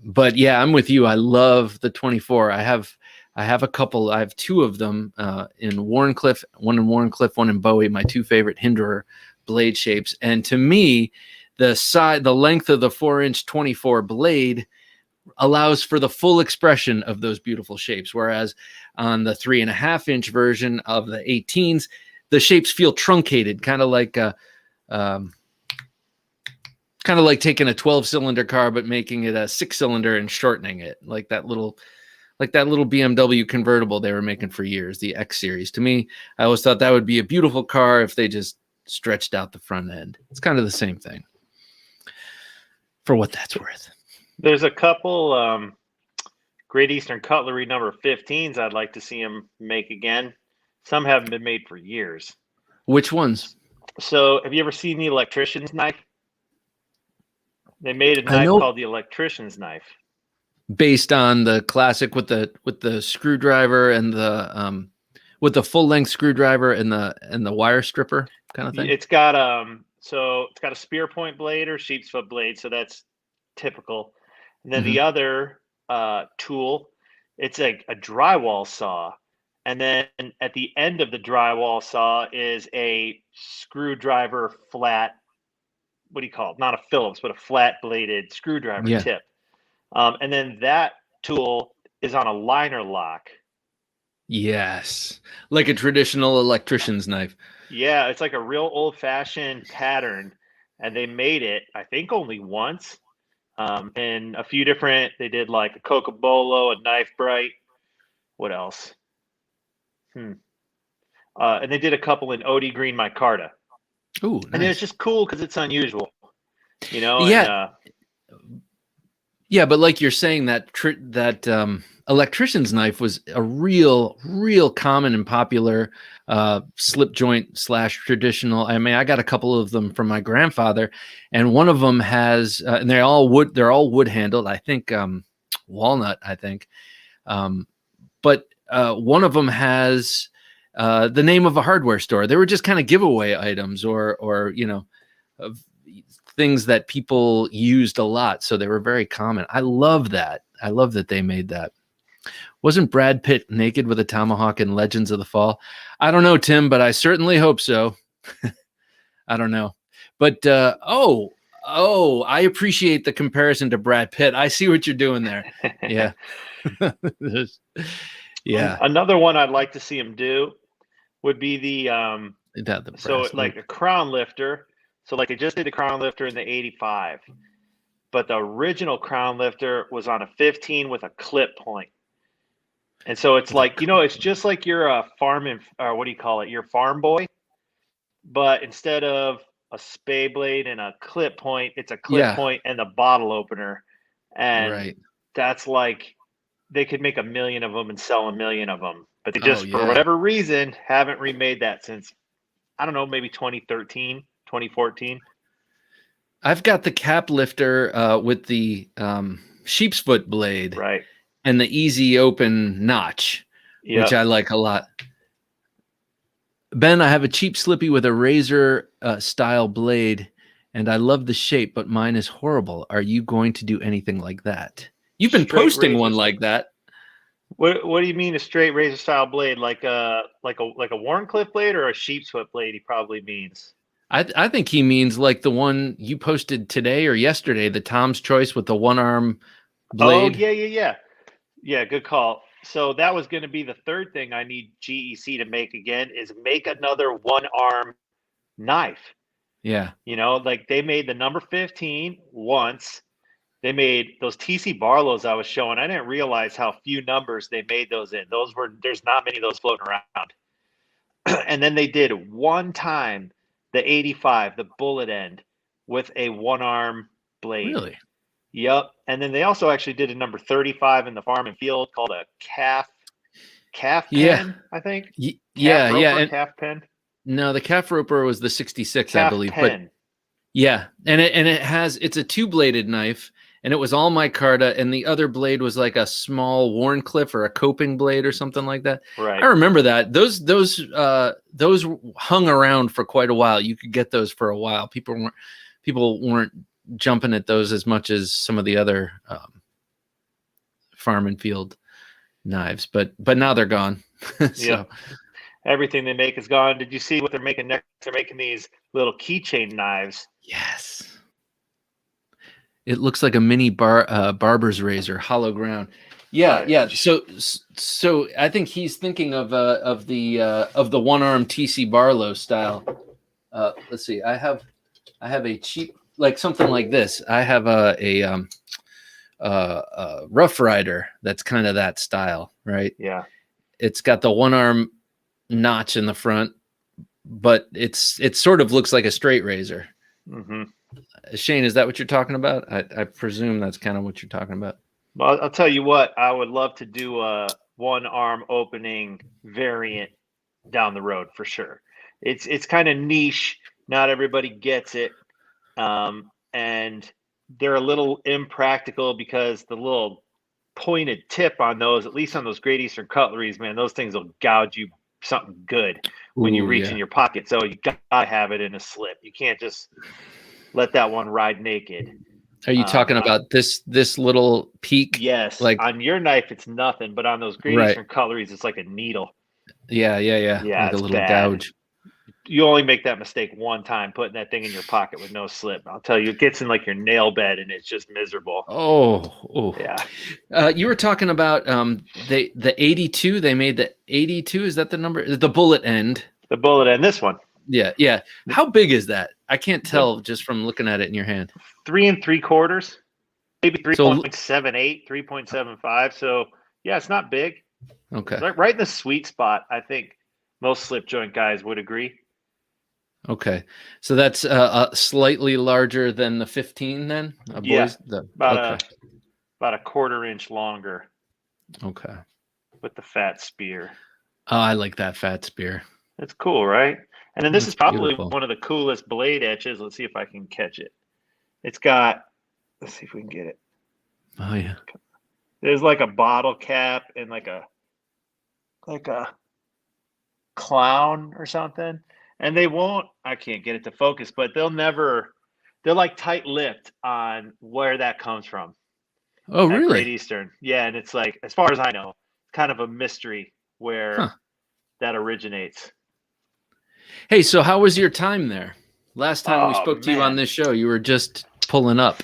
But yeah, I'm with you. I love the 24. I have a couple. I have two of them in Warncliffe, one in Bowie, my two favorite Hinderer blade shapes. And to me, the length of the 4-inch 24 blade allows for the full expression of those beautiful shapes. Whereas on the 3.5-inch version of the 18s, the shapes feel truncated, kind of like taking a 12-cylinder car but making it a 6-cylinder and shortening it, like that little BMW convertible they were making for years, the X series. To me, I always thought that would be a beautiful car if they just stretched out the front end. It's kind of the same thing, for what that's worth.
There's a couple Great Eastern Cutlery number 15s I'd like to see them make again. Some haven't been made for years.
Which ones?
So have you ever seen the electrician's knife? They made a knife called the electrician's knife.
Based on the classic with the screwdriver and the with the full length screwdriver and the wire stripper kind of thing.
It's got So it's got a spear point blade or sheep's foot blade. So that's typical. And then
Mhm.
the other tool, it's a drywall saw. And then at the end of the drywall saw is a screwdriver flat. What do you call it? Not a Phillips, but a flat bladed screwdriver
Yeah.
tip. And then that tool is on a liner lock.
Yes. Like a traditional electrician's knife.
Yeah, it's like a real old fashioned pattern. And they made it, I think, only once. And a few different, they did like a Cocobolo, a Knife Bright. What else? And they did a couple in OD Green Micarta.
Ooh,
And it's
nice.
just cool because it's unusual, you know?
Yeah.
And
Yeah, but like you're saying, that electrician's knife was a real common and popular slip joint / traditional. I mean, I got a couple of them from my grandfather, and one of them has, and they're all wood handled. I think walnut. I think, but one of them has the name of a hardware store. They were just kind of giveaway items, or of things that people used a lot, so they were very common. I love that. I love that they made that. Wasn't Brad Pitt naked with a tomahawk in Legends of the Fall? I don't know, Tim, but I certainly hope so. I don't know, but I appreciate the comparison to Brad Pitt. I see what you're doing there. Yeah. Yeah.
Another one I'd like to see him do would be the so
brass
like
loop.
a crown lifter. So like they just did the crown lifter in the 85, but the original crown lifter was on a 15 with a clip point. And so it's like, it's just like you're or what do you call it? Your farm boy, but instead of a spay blade and a clip point, it's a clip point and a bottle opener. And
Right.
that's like, they could make 1 million of them and sell 1 million of them, but they just, for
Yeah.
whatever reason, haven't remade that since, I don't know, maybe 2013, 2014.
I've got the cap lifter with the sheep's foot blade,
Right.
and the easy open notch, which I like a lot. Ben, I have a cheap slippy with a razor style blade, and I love the shape, but mine is horrible. Are you going to do anything like that? You've been posting one like that.
What do you mean a straight razor style blade? Like a Warncliffe blade or a sheep's foot blade? He probably means.
I think he means like the one you posted today or yesterday, the Tom's Choice with the one arm blade.
Oh yeah. Good call. So that was going to be the third thing I need GEC to make again, is make another one arm knife.
Yeah.
Like they made the number 15 once. They made those TC Barlows I was showing. I didn't realize how few numbers they made those in. There's not many of those floating around. And then they did one time the 85, the bullet end, with a one arm blade.
Really?
Yep. And then they also actually did a number 35 in the farm and field called a calf pen, I think. Calf pen.
No, the calf roper was the 66,
calf
I believe.
Pen.
But yeah, and it's a two-bladed knife, and it was all micarta, and the other blade was like a small Warncliffe or a coping blade or something like that.
Right.
I remember that. Those hung around for quite a while. You could get those for a while. People weren't jumping at those as much as some of the other farm and field knives, but now they're gone. So
yeah. Everything they make is gone. Did you see what they're making next? They're making these little keychain knives.
Yes. It looks like a mini barber's razor, hollow ground. Yeah, right. Yeah. So I think he's thinking of the one arm TC Barlow style. Let's see. I have a cheap, like something like this. I have a Rough Rider that's kind of that style, right?
Yeah.
It's got the one arm notch in the front, but it sort of looks like a straight razor.
Mm-hmm.
Shane, is that what you're talking about? I presume that's kind of what you're talking about.
Well, I'll tell you what, I would love to do a one arm opening variant down the road for sure. It's kind of niche. Not everybody gets it. And they're a little impractical because the little pointed tip on those, at least on those Great Eastern cutleries, man, those things will gouge you something good when you
Ooh,
reach
yeah.
in your pocket. So you gotta have it in a slip. You can't just let that one ride naked.
Are you talking about this little peak?
Yes,
Like,
on your knife it's nothing, but on those Great
right.
Eastern cutleries it's like a needle.
Yeah.
Yeah,
Like a
it's
little
bad.
gouge.
You only make that mistake one time putting that thing in your pocket with no slip. I'll tell you, it gets in like your nail bed and it's just miserable.
Oh.
Yeah.
You were talking about the 82. They made the 82. Is that the number? The bullet end.
The bullet end, this one.
Yeah. How big is that? I can't
The
tell just from looking at it in your hand.
3 3/4, maybe
So
3.78, 3.75. So yeah, it's not big.
okay.
It's right in the sweet spot. I think most slip joint guys would agree.
Okay. So that's slightly larger than the 15 then?
Yeah,
Boys?
about a 1/4 inch longer
Okay.
with the fat spear.
Oh, I like that fat spear.
It's cool, right? And then this
That's
is probably
beautiful.
one of the coolest blade etches. Let's see if I can catch it. It's got, let's see if we can get it.
Oh yeah.
There's like a bottle cap and like a clown or something. And they won't, I can't get it to focus, but they're like tight-lipped on where that comes from
Oh
at Great
really?
Eastern. Yeah, and it's like, as far as I know, kind of a mystery where
Huh.
that originates.
Hey, so how was your time there? Last time we
Oh
spoke to you on
man,
this show, you were just pulling up.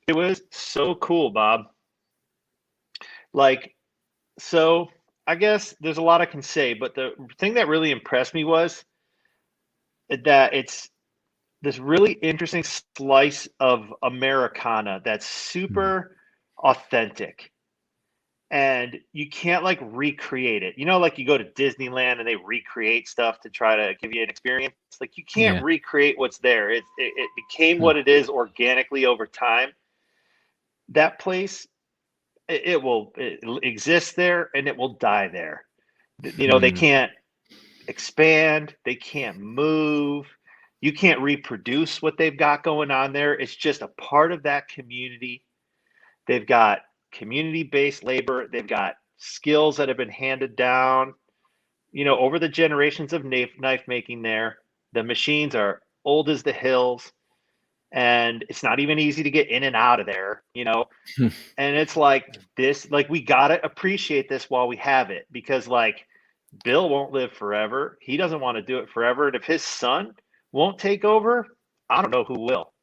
it was so cool, Bob. Like, so I guess there's a lot I can say, but the thing that really impressed me was that it's this really interesting slice of Americana that's super authentic. And you can't like recreate it. You know, like you go to Disneyland and they recreate stuff to try to give you an experience. Like you can't
Yeah.
recreate what's there. It became
Hmm.
what it is organically over time. That place, it exist there and it will die there. You know, they
Hmm.
can't expand, they can't move, you can't reproduce what they've got going on there. It's just a part of that community. They've got community-based labor, they've got skills that have been handed down, you know, over the generations of knife making there. The machines are old as the hills, and it's not even easy to get in and out of there, you know. And it's like this, like we gotta appreciate this while we have it, because like Bill won't live forever. He doesn't want to do it forever. And if his son won't take over, I don't know who will.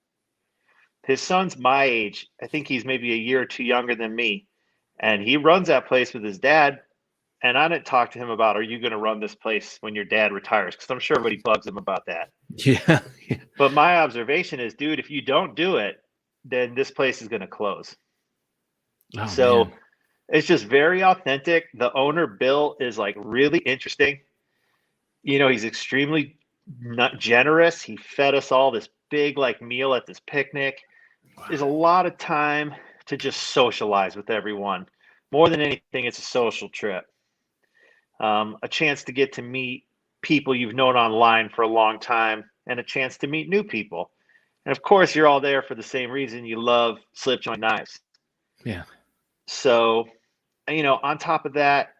His son's my age. I think he's maybe a year or two younger than me. And he runs that place with his dad. And I didn't talk to him about, are you going to run this place when your dad retires? Because I'm sure everybody bugs him about that.
Yeah.
But my observation is, dude, if you don't do it, then this place is going to close.
Oh
So
man.
it's just very authentic. The owner, Bill, is like really interesting. You know, he's extremely not generous. He fed us all this big like meal at this picnic. There's a lot of time to just socialize with everyone. More than anything, it's a social trip. A chance to get to meet people you've known online for a long time, and a chance to meet new people. And of course, you're all there for the same reason: you love slip joint knives.
Yeah.
So, you know, on top of that,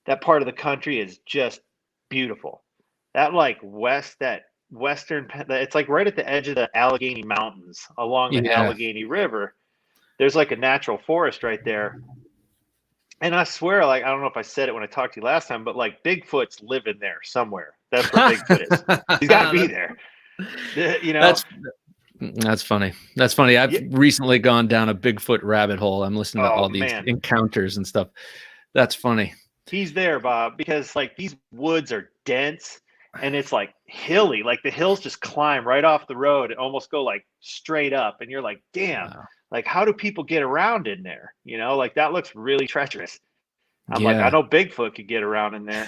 that part of the country is just beautiful. That western, it's like right at the edge of the Allegheny Mountains along the
Yeah.
Allegheny River. There's like a natural forest right there. And I swear, like, I don't know if I said it when I talked to you last time, but like Bigfoot's living there somewhere. That's where Bigfoot is. He's got to be there. You know?
That's funny. That's funny. I've
Yeah.
recently gone down a Bigfoot rabbit hole. I'm listening to
Oh,
all these
man.
encounters and stuff. That's funny.
He's there, Bob, because like these woods are dense and it's like hilly. Like the hills just climb right off the road and almost go like straight up. And you're like, damn,
Wow.
like how do people get around in there? You know, like that looks really treacherous. I'm like, I
Yeah.
know Bigfoot could get around in there.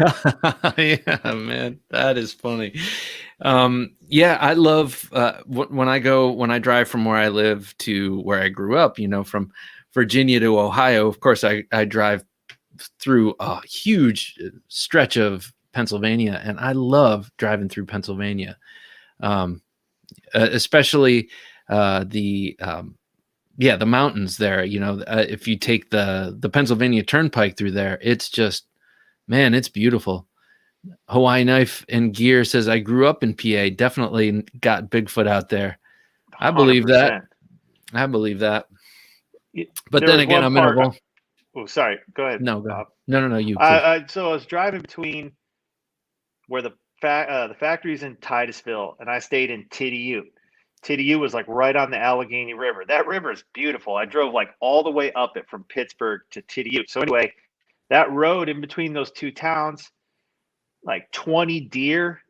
Yeah, man, that is funny. Yeah, I love when I drive from where I live to where I grew up, you know, from Virginia to Ohio. Of course, I drive through a huge stretch of Pennsylvania, and I love driving through Pennsylvania, especially the the mountains there. You know, if you take the Pennsylvania Turnpike through there, it's just, man, it's beautiful. Hawaii Knife and Gear says, I grew up in PA. Definitely got Bigfoot out there. I believe that.
100%.
I believe that. But
There
then
was
again,
one
I'm in a
part.
role.
Oh, sorry. Go ahead,
No, go ahead.
Bob.
No, you please.
So I was driving between where the factory's in Titusville, and I stayed in Tidiute. Tidiute was like right on the Allegheny River. That river is beautiful. I drove like all the way up it from Pittsburgh to Tidiute. So anyway, that road in between those two towns, like 20 deer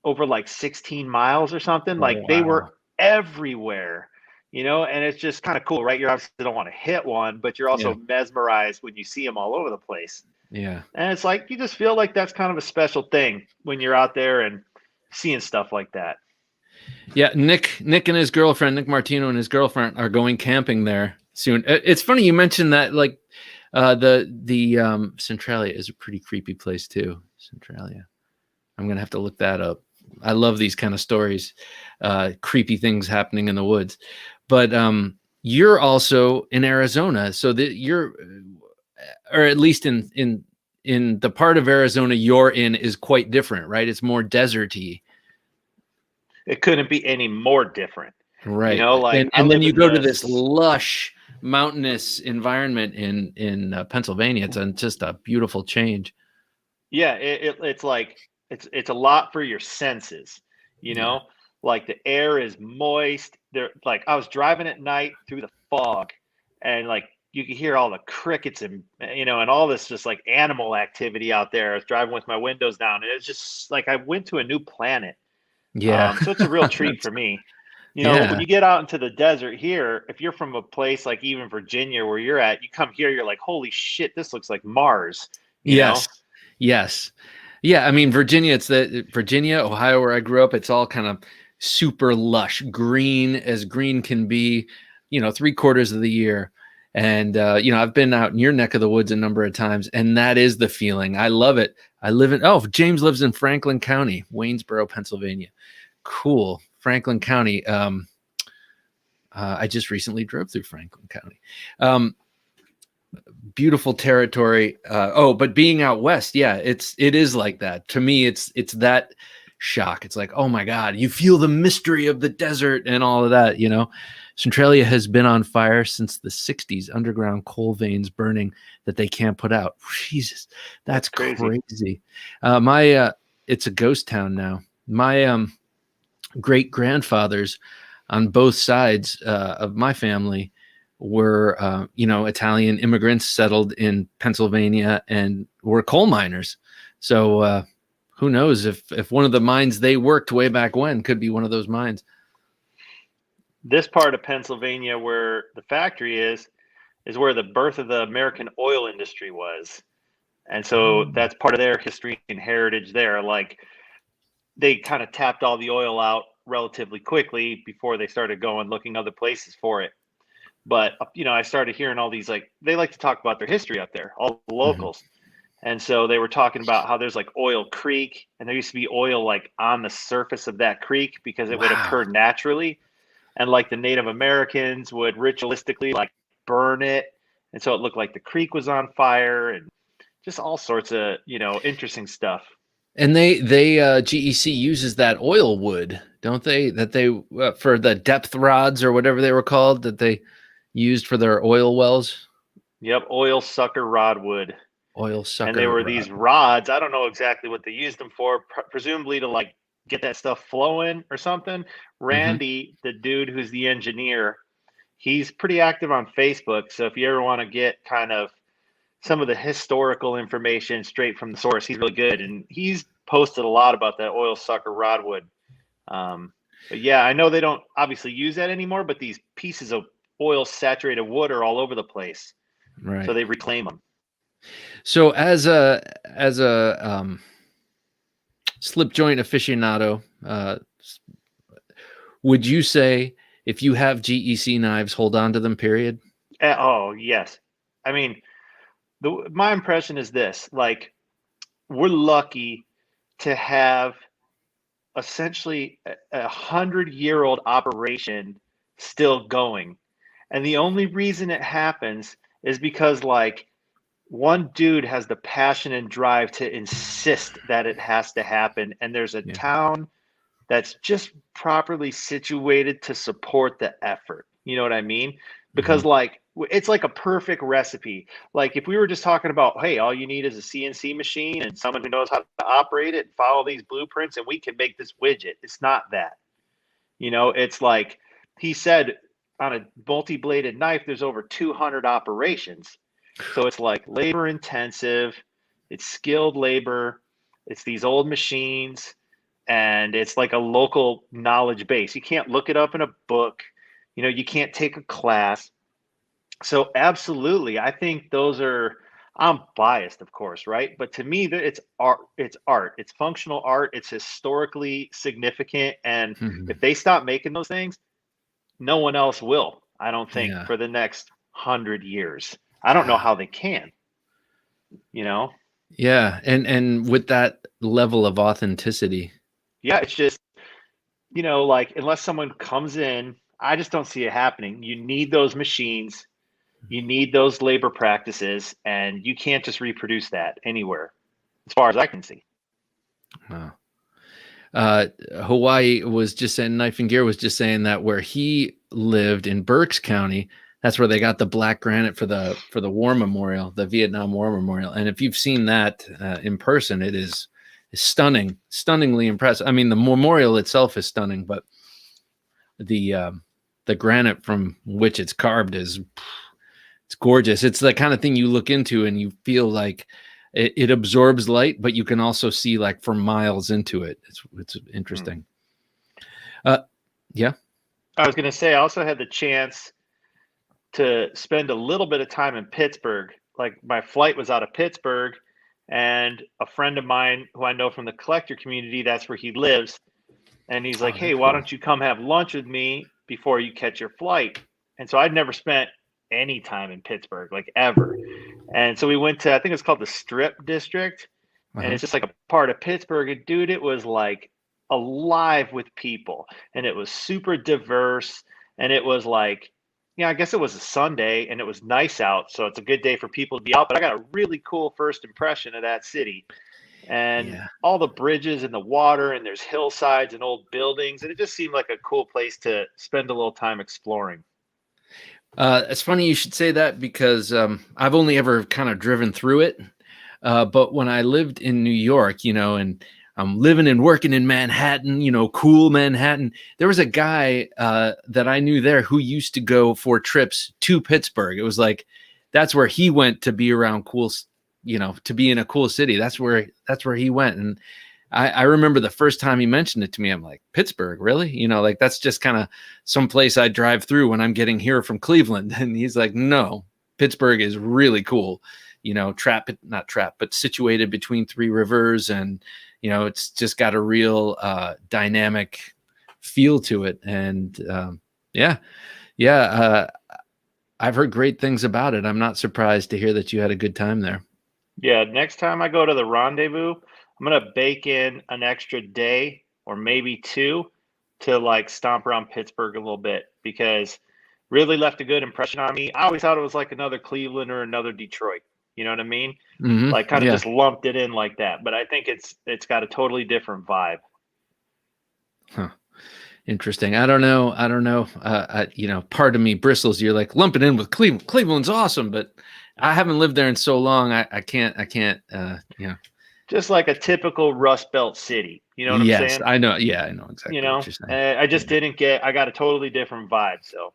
over like 16 miles or something. Like they were
Wow.
everywhere, and it's just kind of cool, right? You obviously don't want to hit one, but you're
Yeah.
also mesmerized when you see them all over the place.
Yeah.
And it's like, you just feel like that's kind of a special thing when you're out there and seeing stuff like that.
Yeah. Nick and his girlfriend, Nick Martino and his girlfriend are going camping there soon. It's funny you mentioned that, like the Centralia is a pretty creepy place too. Centralia. I'm going to have to look that up. I love these kind of stories, creepy things happening in the woods. But you're also in Arizona, so that you're, or at least in the part of Arizona you're in is quite different, right? It's more deserty,
It couldn't be any more different.
right?
Like I
And then
live
you
in
go to this lush mountainous environment in Pennsylvania. It's just a beautiful change.
yeah, it's like it's a lot for your senses, you
Yeah.
know. Like the air is moist. There, like I was driving at night through the fog, and like you could hear all the crickets and and all this just like animal activity out there. I was driving with my windows down, and it's just like I went to a new planet.
Yeah.
So it's a real treat for me. When
Yeah.
you get out into the desert here, if you're from a place like even Virginia where you're at, you come here, you're like, holy shit, this looks like Mars, you know?
Yes. Yes. Yeah. I mean, Virginia, it's the Virginia, Ohio, where I grew up. It's all kind of super lush, green as green can be, 3/4 of the year. And, I've been out in your neck of the woods a number of times, and that is the feeling. I love it. James lives in Franklin County, Waynesboro, Pennsylvania. Cool. Franklin County. I just recently drove through Franklin County. Beautiful territory. But being out west, yeah, it is like that. To me, it's that shock. It's like, oh my God, you feel the mystery of the desert and all of that. Centralia has been on fire since the 60s, underground coal veins burning that they can't put out. Jesus, that's
crazy.
crazy. It's a ghost town now. My great grandfathers on both sides of my family were Italian immigrants settled in Pennsylvania and were coal miners. So who knows if one of the mines they worked way back when could be one of those mines.
This part of Pennsylvania where the factory is where the birth of the American oil industry was. And so that's part of their history and heritage there. Like they kind of tapped all the oil out relatively quickly before they started going looking other places for it. But I started hearing all these, like, they like to talk about their history up there, all the locals. And so they were talking about how there's like Oil Creek, and there used to be oil like on the surface of that creek because it would occur naturally. And like the Native Americans would ritualistically like burn it. And so it looked like the creek was on fire and just all sorts of, interesting stuff.
And they GEC uses that oil wood, don't they? That they for the depth rods or whatever they were called that they used for their oil wells.
Yep, oil sucker rod wood.
Oil sucker.
And they were
rod.
these rods. I don't know exactly what they used them for, presumably to like get that stuff flowing or something. Randy, the dude who's the engineer, he's pretty active on Facebook. So if you ever want to get kind of some of the historical information straight from the source, he's really good. And he's posted a lot about that oil sucker rodwood. But yeah, I know they don't obviously use that anymore, but these pieces of oil saturated wood are all over the place.
Right.
So they reclaim them.
So as a slip joint aficionado, would you say if you have GEC knives, hold on to them, period?
Oh, yes. I mean, my impression is this, like, we're lucky to have essentially a 100-year-old operation still going. And the only reason it happens is because, like, one dude has the passion and drive to insist that it has to happen, and there's a town that's just properly situated to support the effort. You know what I mean? Because like it's like a perfect recipe. Like if we were just talking about, hey, all you need is a CNC machine and someone who knows how to operate it and follow these blueprints, and we can make this widget. It's not that. You know, it's like he said on a multi-bladed knife, there's over 200 operations. So it's like labor intensive, it's skilled labor, it's these old machines, and it's like a local knowledge base. You can't look it up in a book, you know, you can't take a class. So absolutely, I think those are, I'm biased, of course, right? But to me, it's art, it's functional art, it's historically significant. And if they stop making those things, no one else will, I don't think, for the next 100 years. I don't know how they can, you know?
Yeah. And with that level of authenticity.
Yeah, it's just, you know, like unless someone comes in, I just don't see it happening. You need those machines, you need those labor practices, and you can't just reproduce that anywhere, as far as I can see.
Wow. Hawaii was just saying, Knife and Gear was just saying that where he lived in Berks County, that's where they got the black granite for the war memorial, the Vietnam War Memorial. And if you've seen that in person, it is stunning, stunningly impressive. I mean, the memorial itself is stunning, but the granite from which it's carved is, it's gorgeous. It's the kind of thing you look into and you feel like it absorbs light, but you can also see like for miles into it. It's interesting. Yeah.
I was going to say, I also had the chance to spend a little bit of time in Pittsburgh. Like my flight was out of Pittsburgh, and a friend of mine who I know from the collector community, that's where he lives. And he's like, hey, why don't you come have lunch with me before you catch your flight? And so I'd never spent any time in Pittsburgh, like ever. And so we went to, I think it's called the Strip District. And it's just like a part of Pittsburgh. And dude, it was like alive with people. And it was super diverse. And it was like, I guess it was a Sunday and it was nice out. So it's a good day for people to be out. But I got a really cool first impression of that city. And all the bridges and the water, and there's hillsides and old buildings. And it just seemed like a cool place to spend a little time exploring.
It's funny you should say that because I've only ever kind of driven through it. But when I lived in New York, and I'm living and working in Manhattan, cool Manhattan, there was a guy that I knew there who used to go for trips to Pittsburgh. It was like, that's where he went to be around cool, to be in a cool city. That's where he went. And I remember the first time he mentioned it to me, I'm like, Pittsburgh, really? Like that's just kind of some place I drive through when I'm getting here from Cleveland. And he's like, no, Pittsburgh is really cool. Not trapped, but situated between three rivers. And, it's just got a real dynamic feel to it. And I've heard great things about it. I'm not surprised to hear that you had a good time there.
Yeah, next time I go to the Rendezvous, I'm going to bake in an extra day or maybe two to like stomp around Pittsburgh a little bit, because really left a good impression on me. I always thought it was like another Cleveland or another Detroit. You know what I mean?
Mm-hmm.
Like kind of just lumped it in like that. But I think it's got a totally different vibe.
Huh. Interesting. I don't know. Part of me bristles. You're like lumping in with Cleveland. Cleveland's awesome, but I haven't lived there in so long. I can't.
Just like a typical Rust Belt city. You know what I'm saying?
Yes, I know. Yeah, I know exactly what you're saying.
I just I got a totally different vibe. So,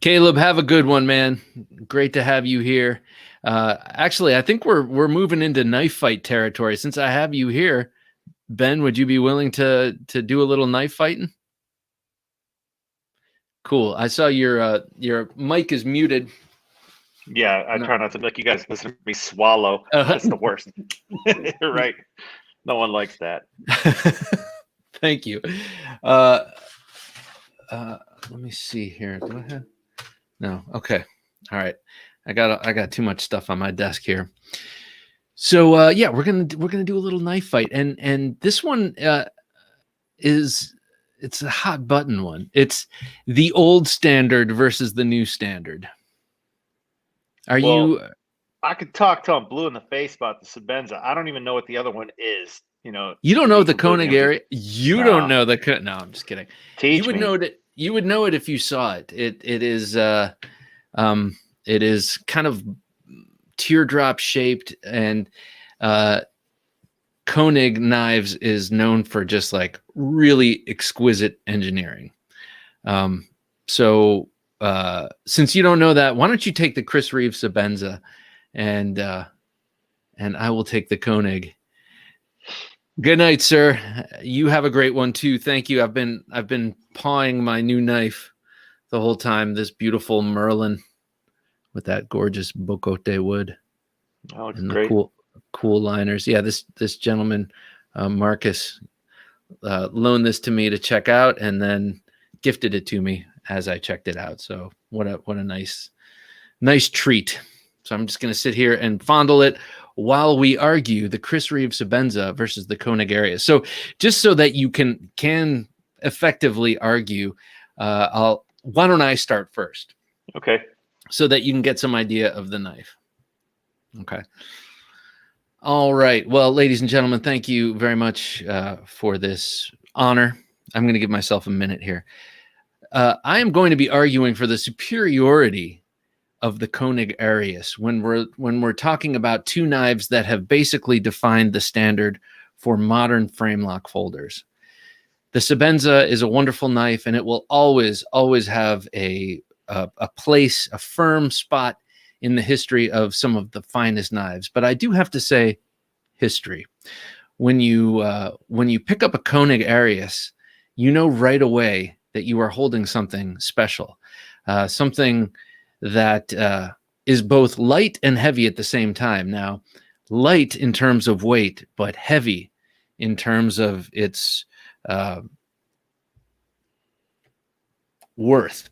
Caleb, have a good one, man. Great to have you here. Actually, I think we're moving into knife fight territory. Since I have you here, Ben, would you be willing to do a little knife fighting? Cool. I saw your mic is muted.
Yeah, I try not to let you guys listen to me swallow. That's the worst. You're right. No one likes that.
Thank you. Let me see here. Do I have? No. Okay. All right. I got too much stuff on my desk here. So we're gonna do a little knife fight, and this one it's a hot button one. It's the old standard versus the new standard. Are you
I could talk till I'm blue in the face about the Sebenza. I don't even know what the other one is.
You don't
to
know
be
the
completely
Koenig
honest.
Arius. You don't
No.
know the. No, I'm just kidding. You
Teach
would
me.
know it. You would know it if you saw it. It is it is kind of teardrop shaped, and Koenig knives is known for just like really exquisite engineering. So since you don't know that, why don't you take the Chris Reeve Sebenza, and I will take the Koenig. Good night, sir. You have a great one too. Thank you. I've been pawing my new knife the whole time. This beautiful Merlin with that gorgeous bocote wood and
great.
the cool liners. Yeah, this gentleman, Marcus, loaned this to me to check out, and then gifted it to me as I checked it out. So what a nice treat. So I'm just gonna sit here and fondle it while we argue the Chris Reeve Sebenza versus the Koenig Arius. So just so that you can effectively argue, why don't I start first?
Okay.
So that you can get some idea of the knife. Okay. All right. Well, ladies and gentlemen, thank you very much for this honor. I'm going to give myself a minute here. I am going to be arguing for the superiority of the Koenig Arius when we're talking about two knives that have basically defined the standard for modern frame lock folders. The Sebenza is a wonderful knife, and it will always have a place, a firm spot in the history of some of the finest knives. But I do have to say, history. When you pick up a Koenig Arius, you know right away that you are holding something special, something that is both light and heavy at the same time. Now, light in terms of weight, but heavy in terms of its worth.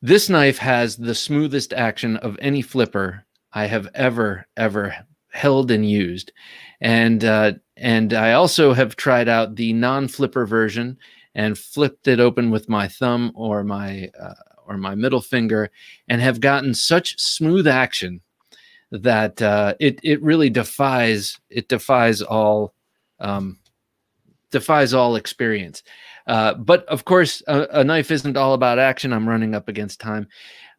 This knife has the smoothest action of any flipper I have ever held and used, and I also have tried out the non-flipper version and flipped it open with my thumb or my middle finger, and have gotten such smooth action that it really defies all experience. But of course, a knife isn't all about action. I'm running up against time.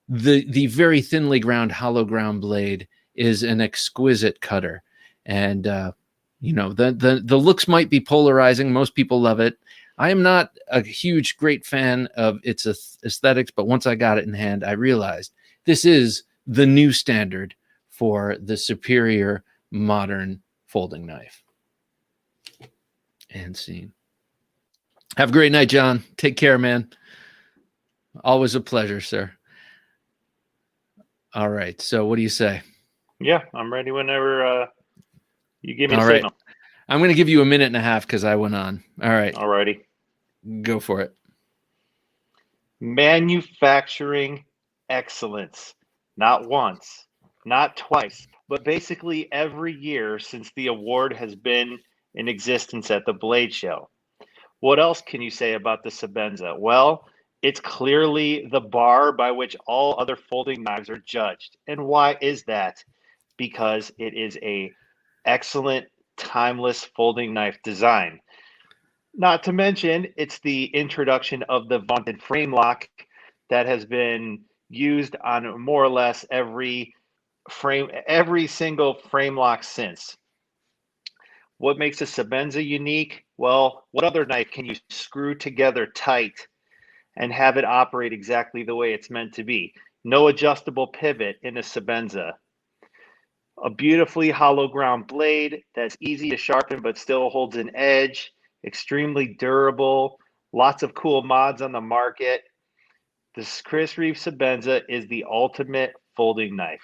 The very thinly ground hollow ground blade is an exquisite cutter, and the looks might be polarizing. Most people love it. I am not a huge, great fan of its aesthetics, but once I got it in hand, I realized this is the new standard for the superior modern folding knife. And scene. Have a great night, John. Take care, man. Always a pleasure, sir. All right. So what do you say?
Yeah, I'm ready whenever you give me
All
a
right.
signal.
I'm going to give you a minute and a half because I went on. All right.
All righty.
Go for it.
Manufacturing excellence. Not once, not twice, but basically every year since the award has been in existence at the Blade Show. What else can you say about the Sebenza? Well, it's clearly the bar by which all other folding knives are judged. And why is that? Because it is a excellent, timeless folding knife design. Not to mention, it's the introduction of the vaunted frame lock that has been used on more or less every single frame lock since. What makes a Sebenza unique? Well, what other knife can you screw together tight and have it operate exactly the way it's meant to be? No adjustable pivot in a Sebenza. A beautifully hollow ground blade that's easy to sharpen but still holds an edge. Extremely durable. Lots of cool mods on the market. This Chris Reeve Sebenza is the ultimate folding knife.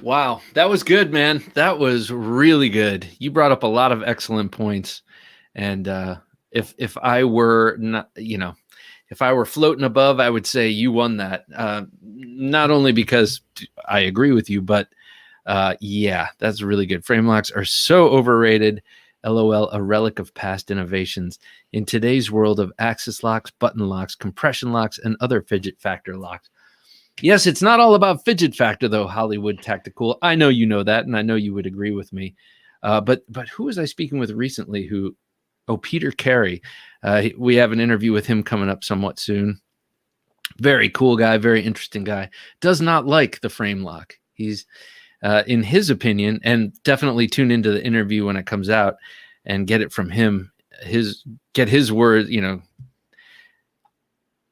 Wow, that was good, man. That was really good. You brought up a lot of excellent points, and if I were not, if I were floating above, I would say you won that. Not only because I agree with you, but yeah, that's really good. Frame locks are so overrated. LOL, a relic of past innovations. In today's world of axis locks, button locks, compression locks, and other fidget factor locks. Yes, it's not all about fidget factor, though, Hollywood Tactical. I know you know that, and I know you would agree with me. But who was I speaking with recently Peter Carey. We have an interview with him coming up somewhat soon. Very cool guy, very interesting guy. Does not like the frame lock. He's, in his opinion, and definitely tune into the interview when it comes out and get it from him. Get his word,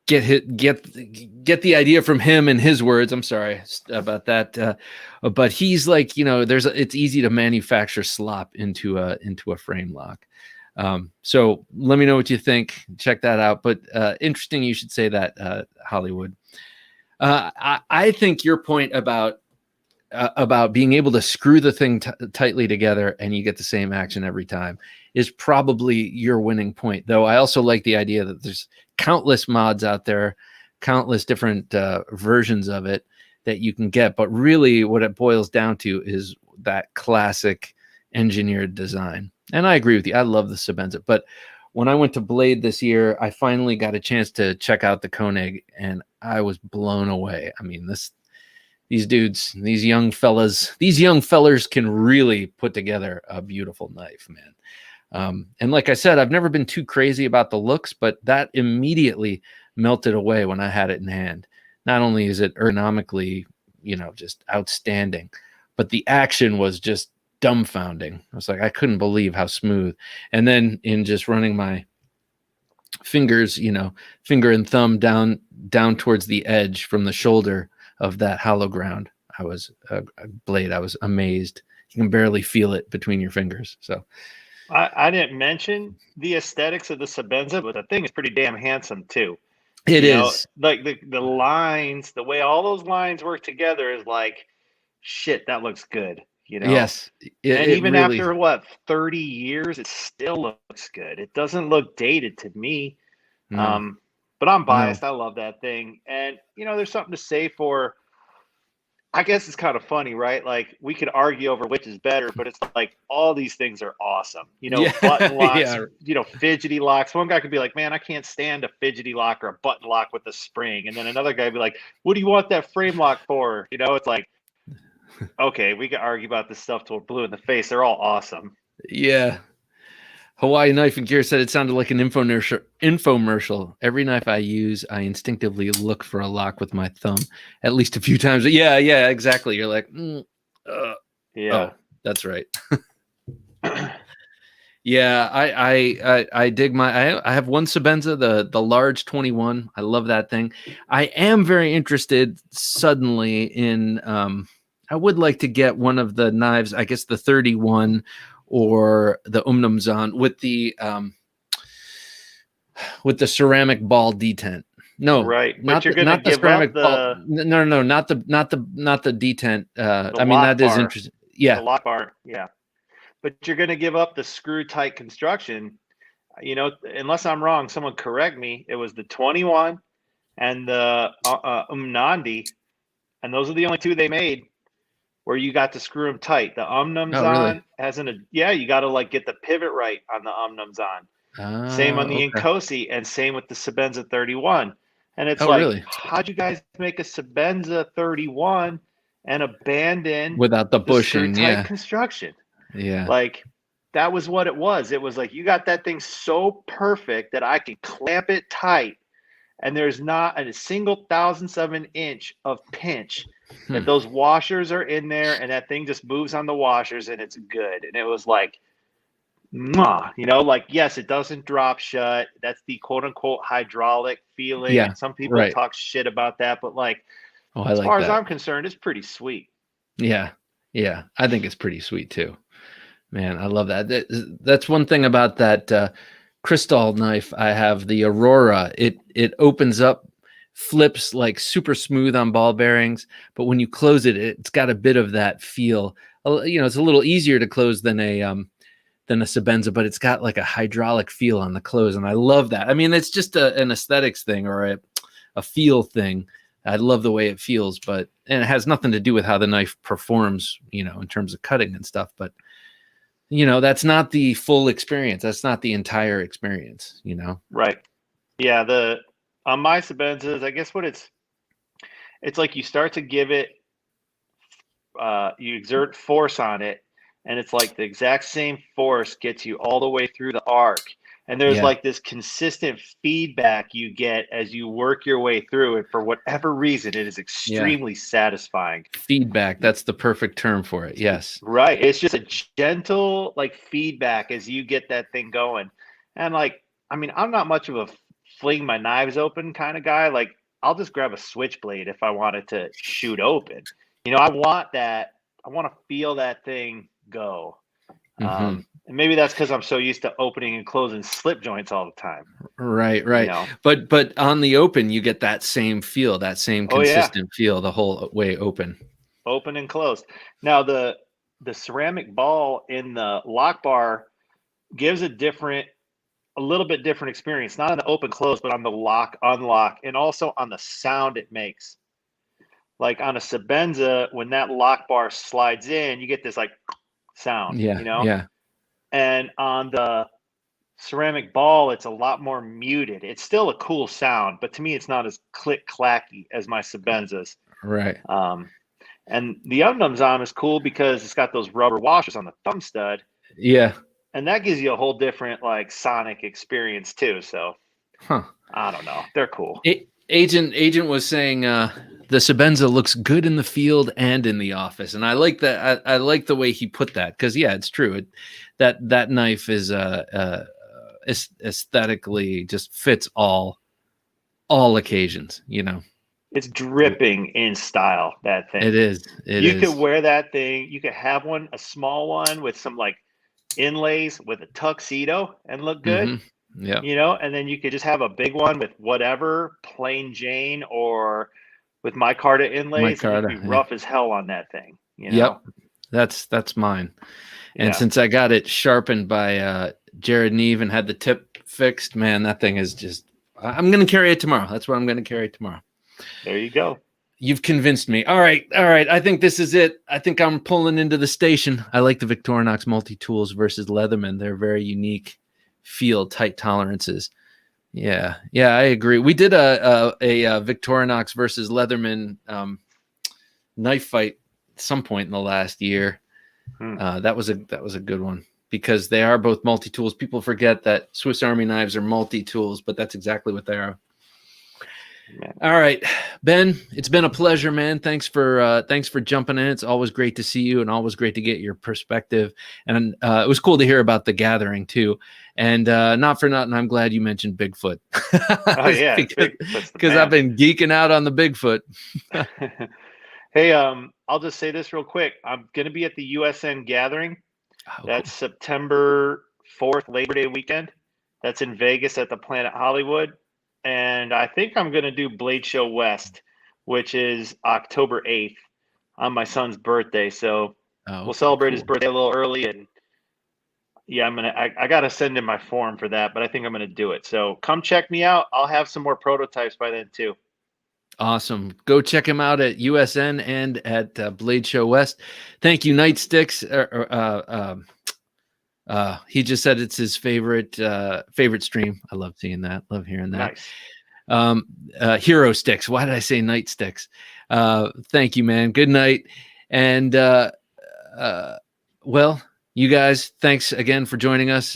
get the idea from him and his words. I'm sorry about that, but he's like, it's easy to manufacture slop into a frame lock. So let me know what you think. Check that out. But interesting, you should say that, Hollywood. I think your point about being able to screw the thing tightly together and you get the same action every time is probably your winning point. Though I also like the idea that there's countless mods out there, countless different versions of it that you can get. But really what it boils down to is that classic engineered design. And I agree with you. I love the Sebenza. But when I went to Blade this year, I finally got a chance to check out the Koenig, and I was blown away. I mean, these dudes, these young fellers can really put together a beautiful knife, man. And like I said, I've never been too crazy about the looks, but that immediately melted away when I had it in hand. Not only is it ergonomically, just outstanding, but the action was just dumbfounding. I was like, I couldn't believe how smooth. And then in just running my fingers, finger and thumb down towards the edge from the shoulder of that hollow ground, I was Blade. I was amazed. You can barely feel it between your fingers. So
I didn't mention the aesthetics of the Sebenza, but the thing is pretty damn handsome too.
It is
like the lines, the way all those lines work together is like, shit, that looks good.
Yes.
And even
really,
after 30 years, it still looks good. It doesn't look dated to me.
no.
But I'm biased. No. I love that thing. And, there's something to say for, I guess it's kind of funny, right? Like we could argue over which is better, but it's like all these things are awesome. Button locks, fidgety locks. One guy could be like, man, I can't stand a fidgety lock or a button lock with a spring. And then another guy would be like, what do you want that frame lock for? It's like, okay, we could argue about this stuff till we're blue in the face. They're all awesome.
Yeah. Hawaii Knife and Gear said it sounded like an infomercial. Every knife I use, I instinctively look for a lock with my thumb at least a few times. Yeah, exactly. You're like,
yeah,
that's right. Yeah, I dig I have one Sebenza, the large 21. I love that thing. I am very interested suddenly in I would like to get one of the knives, I guess the 31 or the Umnumzan with the ceramic ball detent. No,
right.
Not the ceramic ball. No, not the detent. I mean, that is interesting. Yeah.
The lock bar. Yeah. But you're going to give up the screw tight construction, unless I'm wrong, someone correct me. It was the 21 and the Umnandi. And those are the only two they made where you got to screw them tight. The Umnumzan you got to get the pivot right on the Umnumzan. Same on the Inkosi and same with the Sebenza 31. And it's how'd you guys make a Sebenza 31 and abandon
without the bushing,
tight construction?
Yeah.
Like that was what it was. It was like, you got that thing so perfect that I can clamp it tight and there's not a single thousandth of an inch of pinch that those washers are in there and that thing just moves on the washers and it's good. And it was like, yes, it doesn't drop shut. That's the quote unquote hydraulic feeling.
Yeah,
and some people talk shit about that, but as far as I'm concerned, it's pretty sweet.
Yeah. Yeah. I think it's pretty sweet too, man. I love that. That's one thing about that Crystal knife. I have the Aurora. It opens up, flips like super smooth on ball bearings, but when you close it, it's got a bit of that feel. It's a little easier to close than a Sebenza, but it's got like a hydraulic feel on the close, and I love that. I mean, it's just an aesthetics thing or a feel thing. I love the way it feels, and it has nothing to do with how the knife performs, in terms of cutting and stuff. But that's not the full experience. That's not the entire experience. Right?
Yeah. On my Sebenzas, I guess it's like you start to give it, you exert force on it, and it's like the exact same force gets you all the way through the arc. And there's
Yeah.
like this consistent feedback you get as you work your way through it. For whatever reason, it is extremely satisfying.
Feedback. That's the perfect term for it. Yes.
Right. It's just a gentle like feedback as you get that thing going. And like, I mean, I'm not much of a fling my knives open kind of guy. Like, I'll just grab a switchblade if I wanted to shoot open. You know, I want that. I want to feel that thing go. And maybe that's because I'm so used to opening and closing slip joints all the time.
Right.
You know?
But on the open, you get that same feel, that same consistent feel the whole way open.
Open and closed. Now the ceramic ball in the lock bar gives a little bit different experience, not on the open close, but on the lock unlock, and also on the sound it makes. Like on a Sebenza, when that lock bar slides in, you get this like sound,
Yeah.
you know?
Yeah.
And on the ceramic ball, it's a lot more muted. It's still a cool sound, but to me, it's not as click clacky as my Sebenzas.
Right.
And the Zom is cool because it's got those rubber washers on the thumb stud.
Yeah.
And that gives you a whole different like sonic experience too. So I don't know. They're cool.
Agent was saying the Sebenza looks good in the field and in the office, and I like that. I like the way he put that because it's true. That knife is aesthetically just fits all occasions. You know,
it's dripping in style. That thing.
It is.
You could wear that thing. You could have a small one with some like inlays with a tuxedo and look good.
Yeah.
You know, and then you could just have a big one with whatever, plain Jane or with micarta inlays. And it'd be rough as hell on that thing. You know?
Yep. That's mine. And since I got it sharpened by Jared Neve and had the tip fixed, man, that thing is just, I'm going to carry it tomorrow. That's what I'm going to carry tomorrow.
There you go.
You've convinced me. All right. I think this is it. I think I'm pulling into the station. I like the Victorinox multi-tools versus Leatherman. They're very unique. Feel tight tolerances. Yeah, I agree. We did a Victorinox versus Leatherman knife fight at some point in the last year. That was a good one because they are both multi-tools. People forget that Swiss Army knives are multi-tools, but that's exactly what they are. Man. All right, Ben, it's been a pleasure, man. Thanks for jumping in. It's always great to see you and always great to get your perspective. And it was cool to hear about the gathering too. And not for nothing, I'm glad you mentioned Bigfoot.
Oh yeah,
because I've been geeking out on the Bigfoot.
Hey, I'll just say this real quick. I'm going to be at the USN gathering. That's cool. September 4th, Labor Day weekend. That's in Vegas at the Planet Hollywood. And I think I'm going to do Blade Show West, which is October 8th on my son's birthday. So we'll celebrate his birthday a little early. And yeah, I got to send in my form for that, but I think I'm going to do it. So come check me out. I'll have some more prototypes by then too.
Awesome. Go check him out at USN and at Blade Show West. Thank you, Nightsticks. He just said it's his favorite stream. I love seeing that. Love hearing that. Nice. Hero Sticks. Why did I say Nightsticks? Thank you, man. Good night. And well, you guys, thanks again for joining us.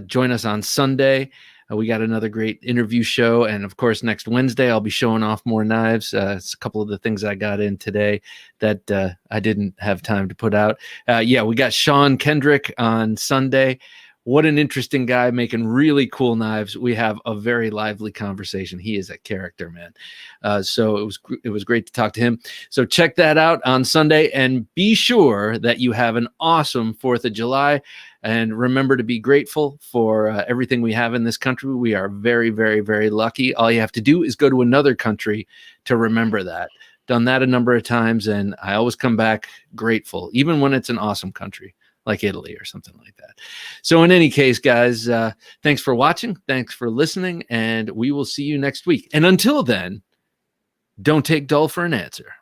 Join us on Sunday. We got another great interview show. And of course, next Wednesday, I'll be showing off more knives. It's a couple of the things I got in today that I didn't have time to put out. We got Sean Kendrick on Sunday. What an interesting guy making really cool knives. We have a very lively conversation. He is a character, man. So it was great to talk to him. So check that out on Sunday and be sure that you have an awesome 4th of July. And remember to be grateful for everything we have in this country. We are very, very, very lucky. All you have to do is go to another country to remember that. Done that a number of times, and I always come back grateful, even when it's an awesome country like Italy or something like that. So in any case, guys, thanks for watching. Thanks for listening, and we will see you next week. And until then, don't take dull for an answer.